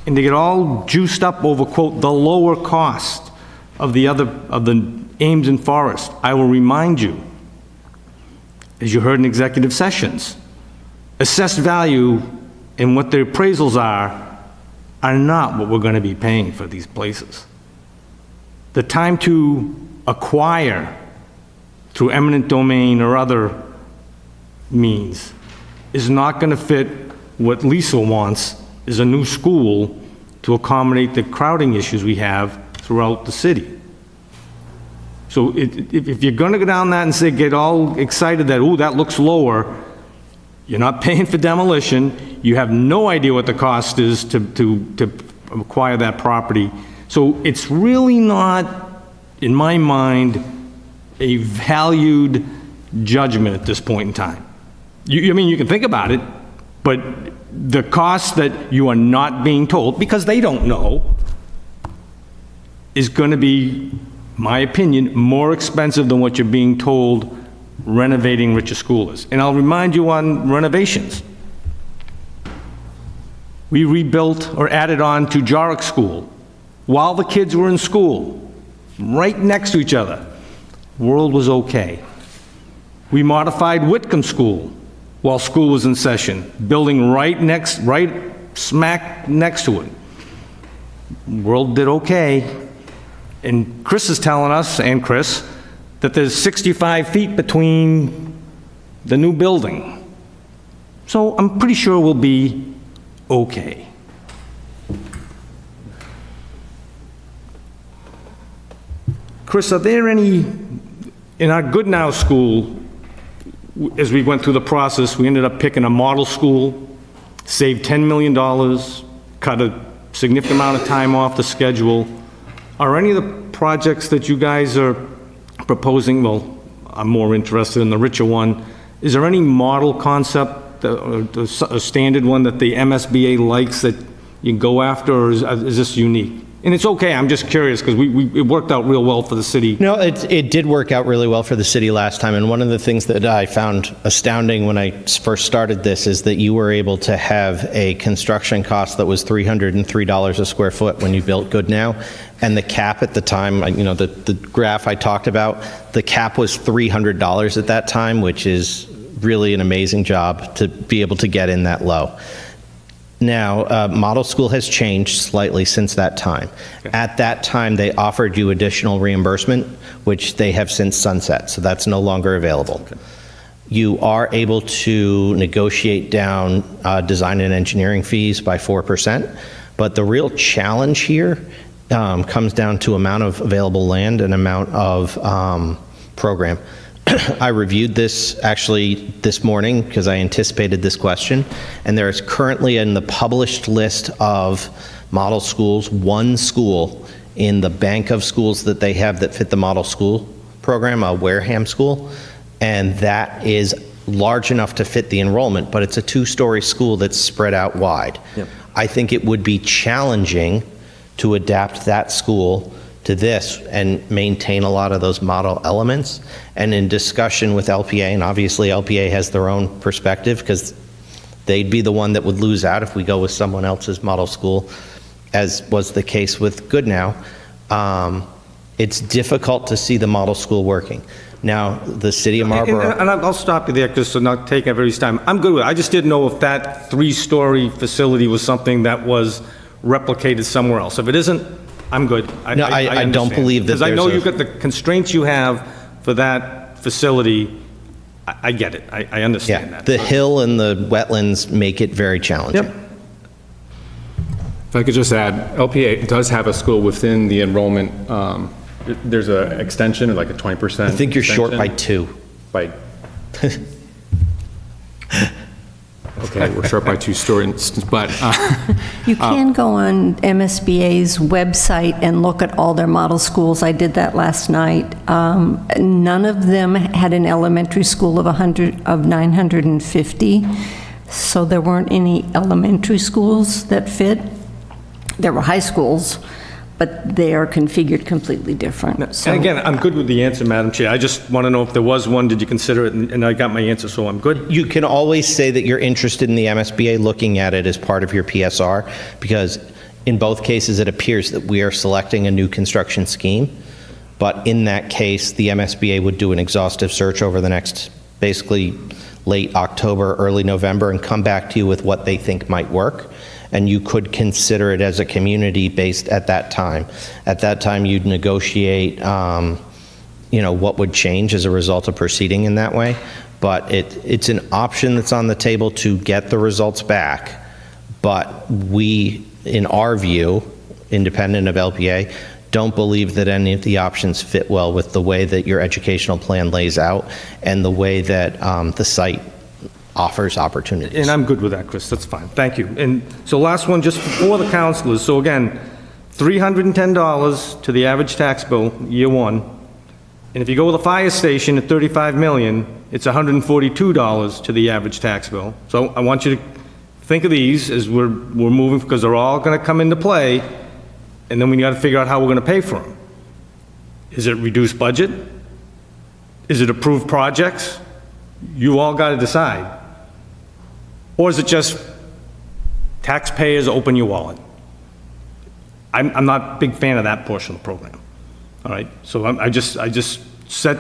And to get all juiced up over, quote, the lower cost of the Ames and Forest, I will remind you, as you heard in executive sessions, assessed value and what their appraisals are not what we're going to be paying for these places. The time to acquire through eminent domain or other means is not going to fit what Lisa wants, is a new school to accommodate the crowding issues we have throughout the city. So if you're going to go down that and say, get all excited that, ooh, that looks lower, you're not paying for demolition, you have no idea what the cost is to acquire that property. So it's really not, in my mind, a valued judgment at this point in time. I mean, you can think about it, but the cost that you are not being told, because they don't know, is going to be, my opinion, more expensive than what you're being told renovating Richer School is. And I'll remind you on renovations. We rebuilt or added on to Jarrick School while the kids were in school, right next to each other. World was okay. We modified Whitcomb School while school was in session, building right smack next to it. World did okay. And Chris is telling us, and Chris, that there's 65 feet between the new building. So I'm pretty sure we'll be okay. Chris, are there any, in our Good Now school, as we went through the process, we ended up picking a model school, saved $10 million, cut a significant amount of time off the schedule. Are any of the projects that you guys are proposing, well, I'm more interested in the Richer one, is there any model concept, a standard one that the MSBA likes that you can go after, or is this unique? And it's okay, I'm just curious, because it worked out real well for the city. No, it did work out really well for the city last time, and one of the things that I found astounding when I first started this is that you were able to have a construction cost that was $303 a square foot when you built Good Now, and the cap at the time, the graph I talked about, the cap was $300 at that time, which is really an amazing job to be able to get in that low. Now, model school has changed slightly since that time. Okay. At that time, they offered you additional reimbursement, which they have since sunset, so that's no longer available. Okay. You are able to negotiate down design and engineering fees by 4%, but the real challenge here comes down to amount of available land and amount of program. I reviewed this actually this morning because I anticipated this question, and there is currently in the published list of model schools, one school in the bank of schools that they have that fit the model school program, a Wareham school, and that is large enough to fit the enrollment, but it's a two-story school that's spread out wide. Yep. I think it would be challenging to adapt that school to this and maintain a lot of those model elements. And in discussion with LPA, and obviously LPA has their own perspective because they'd be the one that would lose out if we go with someone else's model school, as was the case with Good Now. It's difficult to see the model school working. Now, the city of Marlborough... And I'll stop you there, just to not take everybody's time. I'm good with it. I just didn't know if that three-story facility was something that was replicated somewhere else. If it isn't, I'm good. I don't believe that. Because I know you've got the constraints you have for that facility. I get it. I understand that. The hill and the wetlands make it very challenging. Yep. If I could just add, LPA does have a school within the enrollment. There's an extension, or like a 20%. I think you're short by 2. By. Okay, we're short by 2 students, but... You can go on MSBA's website and look at all their model schools. I did that last night. None of them had an elementary school of 950. So there weren't any elementary schools that fit. There were high schools, but they are configured completely different. So- And again, I'm good with the answer, Madam Chair. I just want to know if there was one, did you consider it? And I got my answer, so I'm good. You can always say that you're interested in the MSBA looking at it as part of your PSR, because in both cases, it appears that we are selecting a new construction scheme. But in that case, the MSBA would do an exhaustive search over the next, basically, late October, early November, and come back to you with what they think might work. And you could consider it as a community based at that time. At that time, you'd negotiate, what would change as a result of proceeding in that way. But it's an option that's on the table to get the results back. But we, in our view, independent of LPA, don't believe that any of the options fit well with the way that your educational plan lays out and the way that the site offers opportunities. And I'm good with that, Chris, that's fine, thank you. And so last one, just for the counselors, so again, $310 to the average tax bill, year one. And if you go with a fire station at 35 million, it's $142 to the average tax bill. So I want you to think of these as we're moving, because they're all gonna come into play, and then we gotta figure out how we're gonna pay for them. Is it reduced budget? Is it approved projects? You all gotta decide. Or is it just taxpayers open your wallet? I'm not a big fan of that portion of the program. All right, so I just set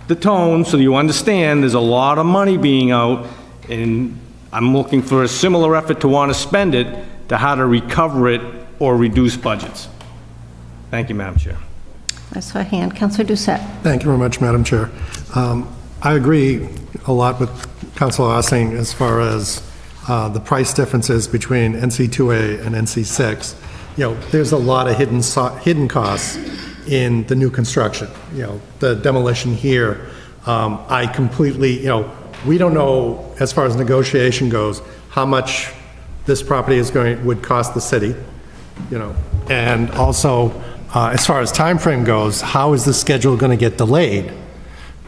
the tone so you understand there's a lot of money being out, and I'm looking for a similar effort to want to spend it to how to recover it or reduce budgets. Thank you, Madam Chair. I saw a hand. Councilor Doucette. Thank you very much, Madam Chair. I agree a lot with Councilor Ossing as far as the price differences between NC2A and NC6. There's a lot of hidden costs in the new construction. The demolition here, I completely, we don't know, as far as negotiation goes, how much this property would cost the city, and also, as far as time frame goes, how is the schedule going to get delayed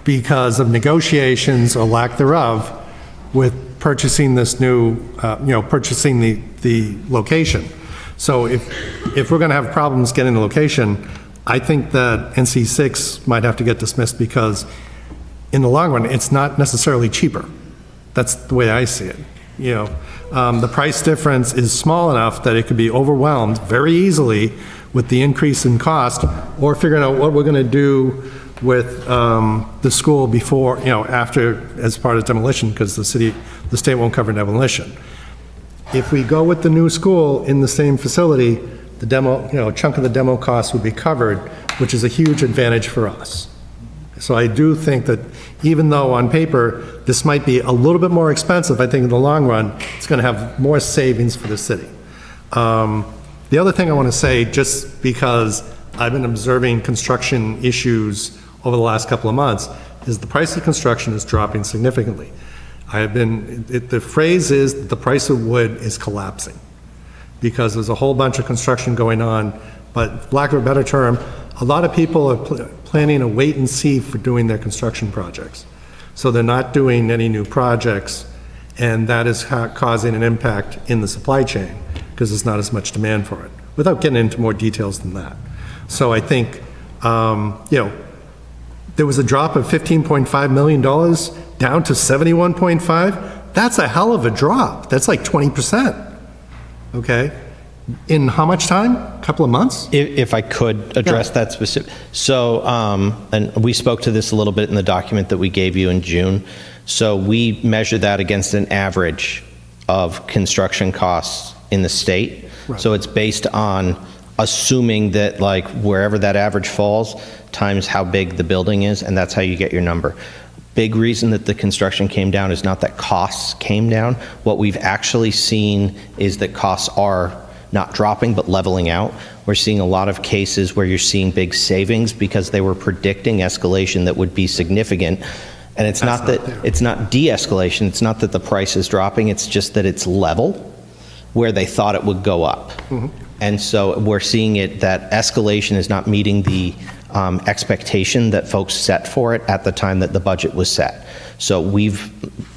because of negotiations or lack thereof with purchasing this new, purchasing the location. So if we're going to have problems getting the location, I think that NC6 might have to get dismissed, because in the long run, it's not necessarily cheaper. That's the way I see it. The price difference is small enough that it could be overwhelmed very easily with the increase in cost, or figuring out what we're going to do with the school before, after, as part of demolition, because the state won't cover demolition. If we go with the new school in the same facility, the demo, chunk of the demo cost would be covered, which is a huge advantage for us. So I do think that even though on paper, this might be a little bit more expensive, I think in the long run, it's going to have more savings for the city. The other thing I want to say, just because I've been observing construction issues over the last couple of months, is the price of construction is dropping significantly. The phrase is that the price of wood is collapsing, because there's a whole bunch of construction going on, but for lack of a better term, a lot of people are planning a wait and see for doing their construction projects. So they're not doing any new projects, and that is causing an impact in the supply chain, because there's not as much demand for it, without getting into more details than that. So I think, there was a drop of $15.5 million down to 71.5. That's a hell of a drop. That's like 20%. Okay? In how much time? A couple of months? If I could address that specific. So, and we spoke to this a little bit in the document that we gave you in June. So we measure that against an average of construction costs in the state. Right. So it's based on assuming that, like, wherever that average falls times how big the building is, and that's how you get your number. Big reason that the construction came down is not that costs came down. What we've actually seen is that costs are not dropping, but leveling out. We're seeing a lot of cases where you're seeing big savings because they were predicting escalation that would be significant. And it's not that it's not de-escalation. It's not that the price is dropping. It's just that it's level where they thought it would go up. Mm-hmm. And so we're seeing it that escalation is not meeting the expectation that folks set for it at the time that the budget was set. So we've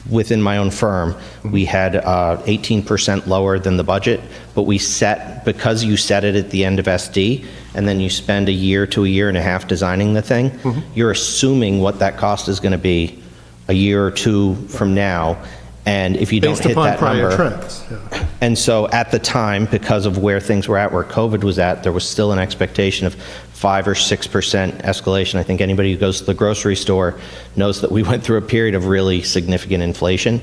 within my own firm, we had 18% lower than the budget, but because you set it at the end of SD, and then you spend a year to a year and a half designing the thing, you're assuming what that cost is going to be a year or two from now, and if you don't hit that number... Based upon prior trends, yeah. And so at the time, because of where things were at, where COVID was at, there was still an expectation of 5 or 6% escalation. I think anybody who goes to the grocery store knows that we went through a period of really significant inflation,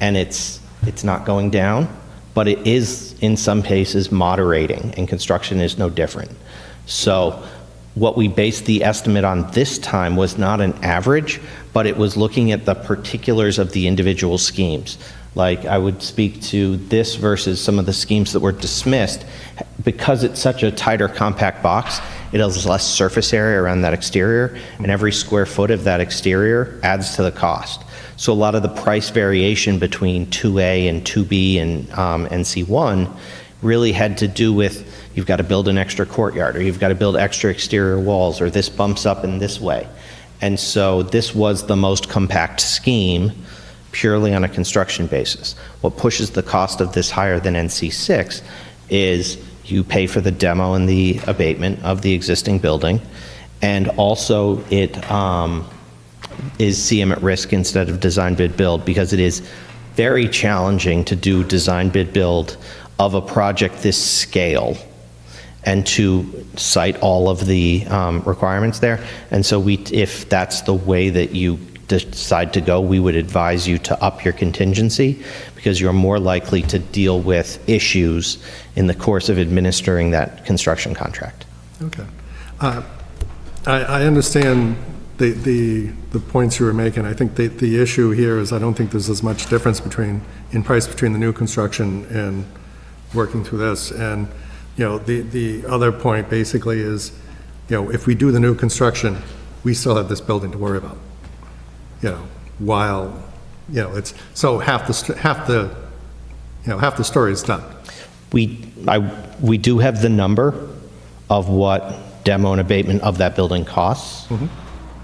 and it's not going down, but it is in some cases moderating, and construction is no different. So what we based the estimate on this time was not an average, but it was looking at the particulars of the individual schemes. Like, I would speak to this versus some of the schemes that were dismissed. Because it's such a tighter, compact box, it has less surface area around that exterior, and every square foot of that exterior adds to the cost. So a lot of the price variation between 2A and 2B and NC1 really had to do with, you've got to build an extra courtyard, or you've got to build extra exterior walls, or this bumps up in this way. And so this was the most compact scheme purely on a construction basis. What pushes the cost of this higher than NC6 is you pay for the demo and the abatement of the existing building, and also it is CM at risk instead of design bid build, because it is very challenging to do design bid build of a project this scale and to cite all of the requirements there. And so if that's the way that you decide to go, we would advise you to up your contingency, because you're more likely to deal with issues in the course of administering that construction contract. Okay. I understand the points you were making. I think the issue here is I don't think there's as much difference in price between the new construction and working through this. And, you know, the other point basically is, you know, if we do the new construction, we still have this building to worry about. You know, while, you know, it's, so half the story is done. We do have the number of what demo and abatement of that building costs,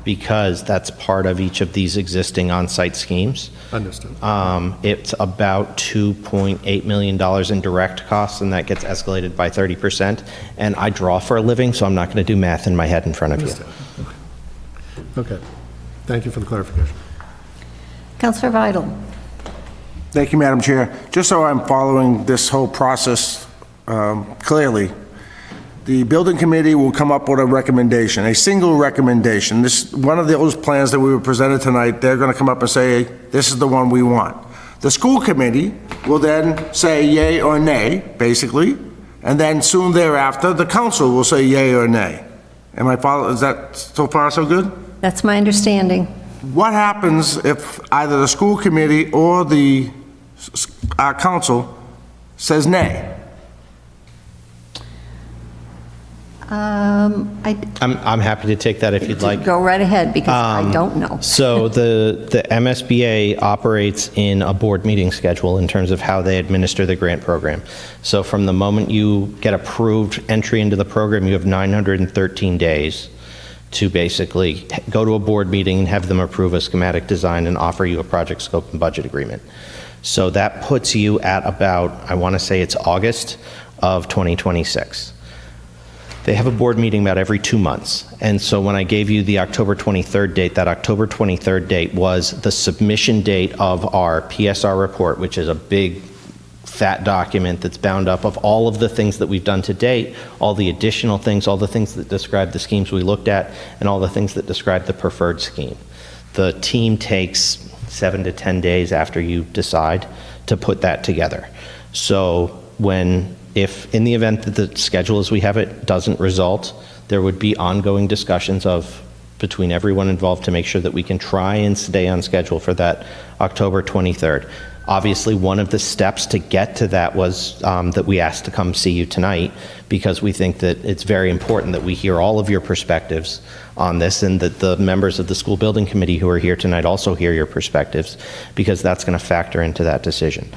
because that's part of each of these existing on-site schemes. Understood. It's about $2.8 million in direct costs, and that gets escalated by 30%. And I draw for a living, so I'm not going to do math in my head in front of you. Okay. Thank you for the clarification. Councillor Vidal. Thank you, Madam Chair. Just so I'm following this whole process clearly, the building committee will come up with a recommendation, a single recommendation. This, one of those plans that we were presented tonight, they're going to come up and say, this is the one we want. The school committee will then say yay or nay, basically, and then soon thereafter, the council will say yay or nay. Am I following? Is that so far so good? That's my understanding. What happens if either the school committee or the council says nay? I'm happy to take that if you'd like. Go right ahead, because I don't know. So the MSBA operates in a board meeting schedule in terms of how they administer the grant program. So from the moment you get approved entry into the program, you have 913 days to basically go to a board meeting and have them approve a schematic design and offer you a project scope and budget agreement. So that puts you at about, I want to say it's August of 2026. They have a board meeting about every 2 months. And so when I gave you the October 23rd date, that October 23rd date was the submission date of our PSR report, which is a big fat document that's bound up of all of the things that we've done to date, all the additional things, all the things that describe the schemes we looked at, and all the things that describe the preferred scheme. The team takes 7 to 10 days after you decide to put that together. So if in the event that the schedule as we have it doesn't result, there would be ongoing discussions between everyone involved to make sure that we can try and stay on schedule for that October 23rd. Obviously, one of the steps to get to that was that we asked to come see you tonight, because we think that it's very important that we hear all of your perspectives on this, and that the members of the school building committee who are here tonight also hear your perspectives, because that's going to factor into that decision.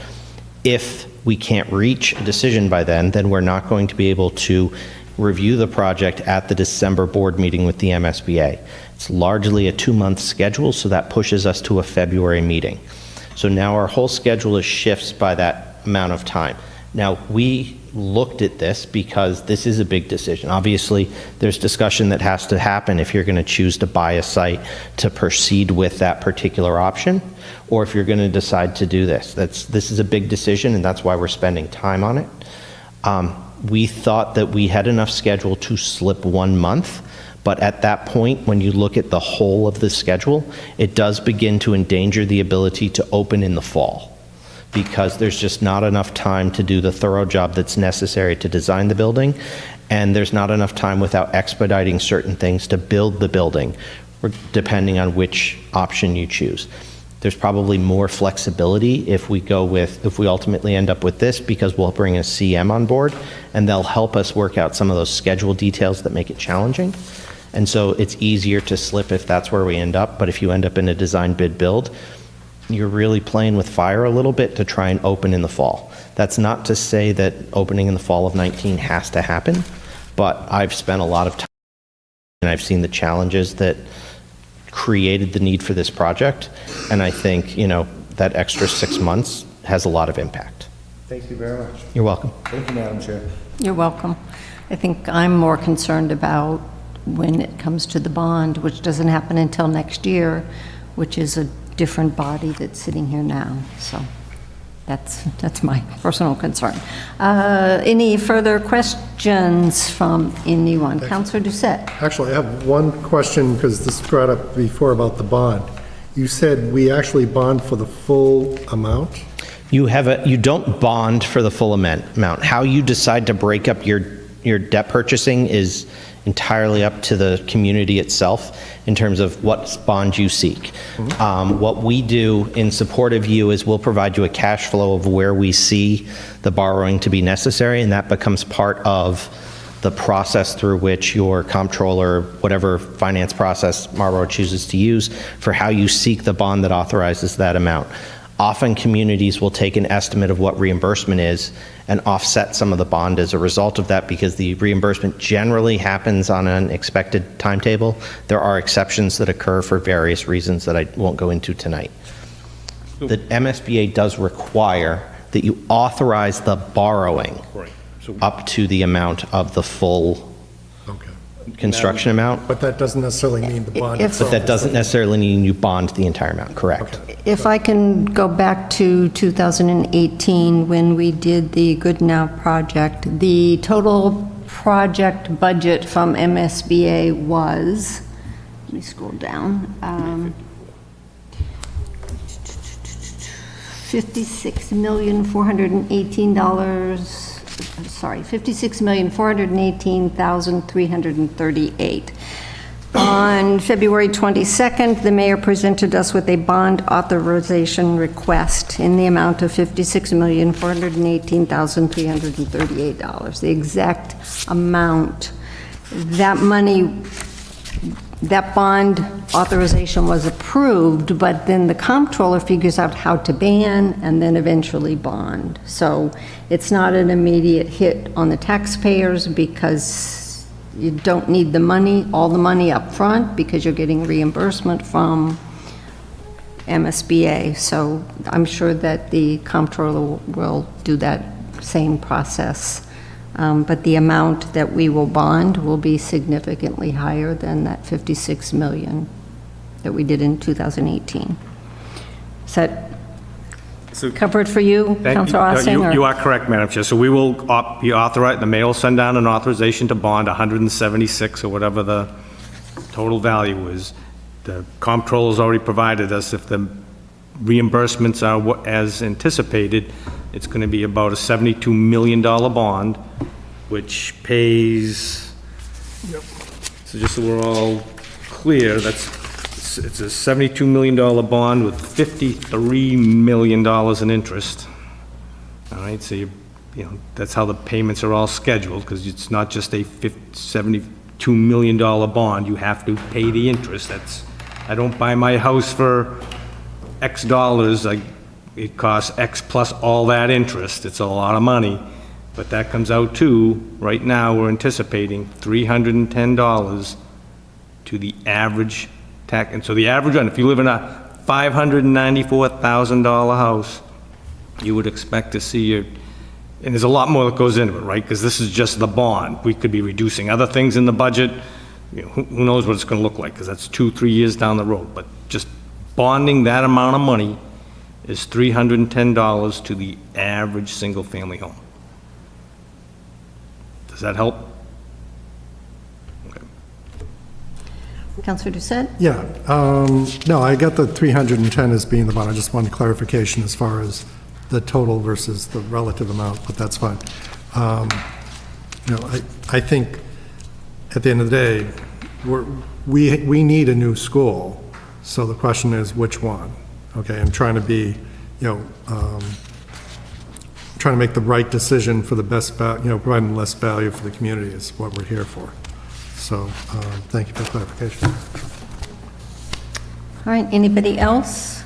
If we can't reach a decision by then we're not going to be able to review the project at the December board meeting with the MSBA. It's largely a 2-month schedule, so that pushes us to a February meeting. So now our whole schedule is shifts by that amount of time. Now, we looked at this because this is a big decision. Obviously, there's discussion that has to happen if you're going to choose to buy a site to proceed with that particular option, or if you're going to decide to do this. This is a big decision, and that's why we're spending time on it. We thought that we had enough schedule to slip 1 month, but at that point, when you look at the whole of the schedule, it does begin to endanger the ability to open in the fall, because there's just not enough time to do the thorough job that's necessary to design the building, and there's not enough time without expediting certain things to build the building, depending on which option you choose. There's probably more flexibility if we ultimately end up with this, because we'll bring a CM on board, and they'll help us work out some of those schedule details that make it challenging. And so it's easier to slip if that's where we end up, but if you end up in a design bid build, you're really playing with fire a little bit to try and open in the fall. That's not to say that opening in the fall of 19 has to happen, but I've spent a lot of time and I've seen the challenges that created the need for this project, and I think, that extra 6 months has a lot of impact. Thank you very much. You're welcome. Thank you, Madam Chair. You're welcome. I think I'm more concerned about when it comes to the bond, which doesn't happen until next year, which is a different body that's sitting here now. So that's my personal concern. Any further questions from anyone? Councilor Doucette. Actually, I have one question, because this was brought up before about the bond. You said we actually bond for the full amount? You don't bond for the full amount. How you decide to break up your debt purchasing is entirely up to the community itself in terms of what bond you seek. What we do in support of you is we'll provide you a cash flow of where we see the borrowing to be necessary, and that becomes part of the process through which your comptroller, whatever finance process Marlboro chooses to use, for how you seek the bond that authorizes that amount. Often communities will take an estimate of what reimbursement is and offset some of the bond as a result of that, because the reimbursement generally happens on an expected timetable. There are exceptions that occur for various reasons that I won't go into tonight. The MSBA does require that you authorize the borrowing up to the amount of the full construction amount. But that doesn't necessarily mean the bond If- itself. But that doesn't necessarily mean you bond the entire amount, correct? If I can go back to 2018, when we did the Good Now project, the total project budget from MSBA was, let me scroll down, $56,418,338. On February 22nd, the mayor presented us with a bond authorization request in the amount of $56,418,338. The exact amount. That money, that bond authorization was approved, but then the comptroller figures out how to ban and then eventually bond. So it's not an immediate hit on the taxpayers, because you don't need the money, all the money up front, because you're getting reimbursement from MSBA. So I'm sure that the comptroller will do that same process. But the amount that we will bond will be significantly higher than that 56 million that we did in 2018. Is that covered for you, Councilor Austin? You are correct, Madam Chair. So we will be authorized, the mayor will send down an authorization to bond 176 or whatever the total value is. The comptroller's already provided us, if the reimbursements are as anticipated, it's going to be about a $72 million bond, which pays, so just so we're all clear, it's a $72 million bond with $53 million in interest. All right, so that's how the payments are all scheduled, because it's not just a $72 million bond. You have to pay the interest. I don't buy my house for X dollars. It costs X plus all that interest. It's a lot of money, but that comes out to, right now, we're anticipating $310 to the average tax. And so the average one, if you live in a $594,000 house, you would expect to see your, and there's a lot more that goes into it, right? Because this is just the bond. We could be reducing other things in the budget. You know, who knows what it's going to look like, because that's 2-3 years down the road. But just bonding that amount of money is $310 to the average single-family home. Does that help? Okay. Counselor Doucette? Yeah, no, I got the 310 as being the bond. I just wanted clarification as far as the total versus the relative amount, but that's fine. You know, I think at the end of the day, we need a new school, so the question is which one? Okay, I'm trying to be, you know, trying to make the right decision for the best, providing less value for the community is what we're here for. So, thank you for the clarification. All right, anybody else?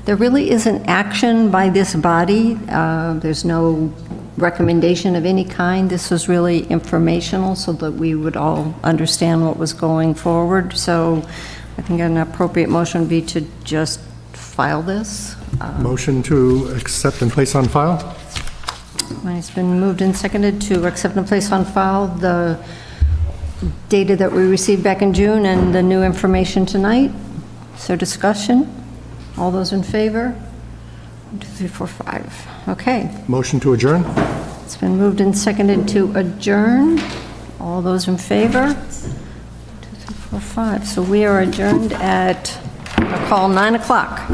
There really isn't action by this body. There's no recommendation of any kind. This was really informational so that we would all understand what was going forward. So I think an appropriate motion would be to just file this. Motion to accept and place on file? It's been moved and seconded to accept and place on file the data that we received back in June and the new information tonight. So discussion? All those in favor? 1, 2, 3, 4, 5. Okay. Motion to adjourn? It's been moved and seconded to adjourn. All those in favor? 1, 2, 3, 4, 5. So we are adjourned at, I'll call 9 o'clock.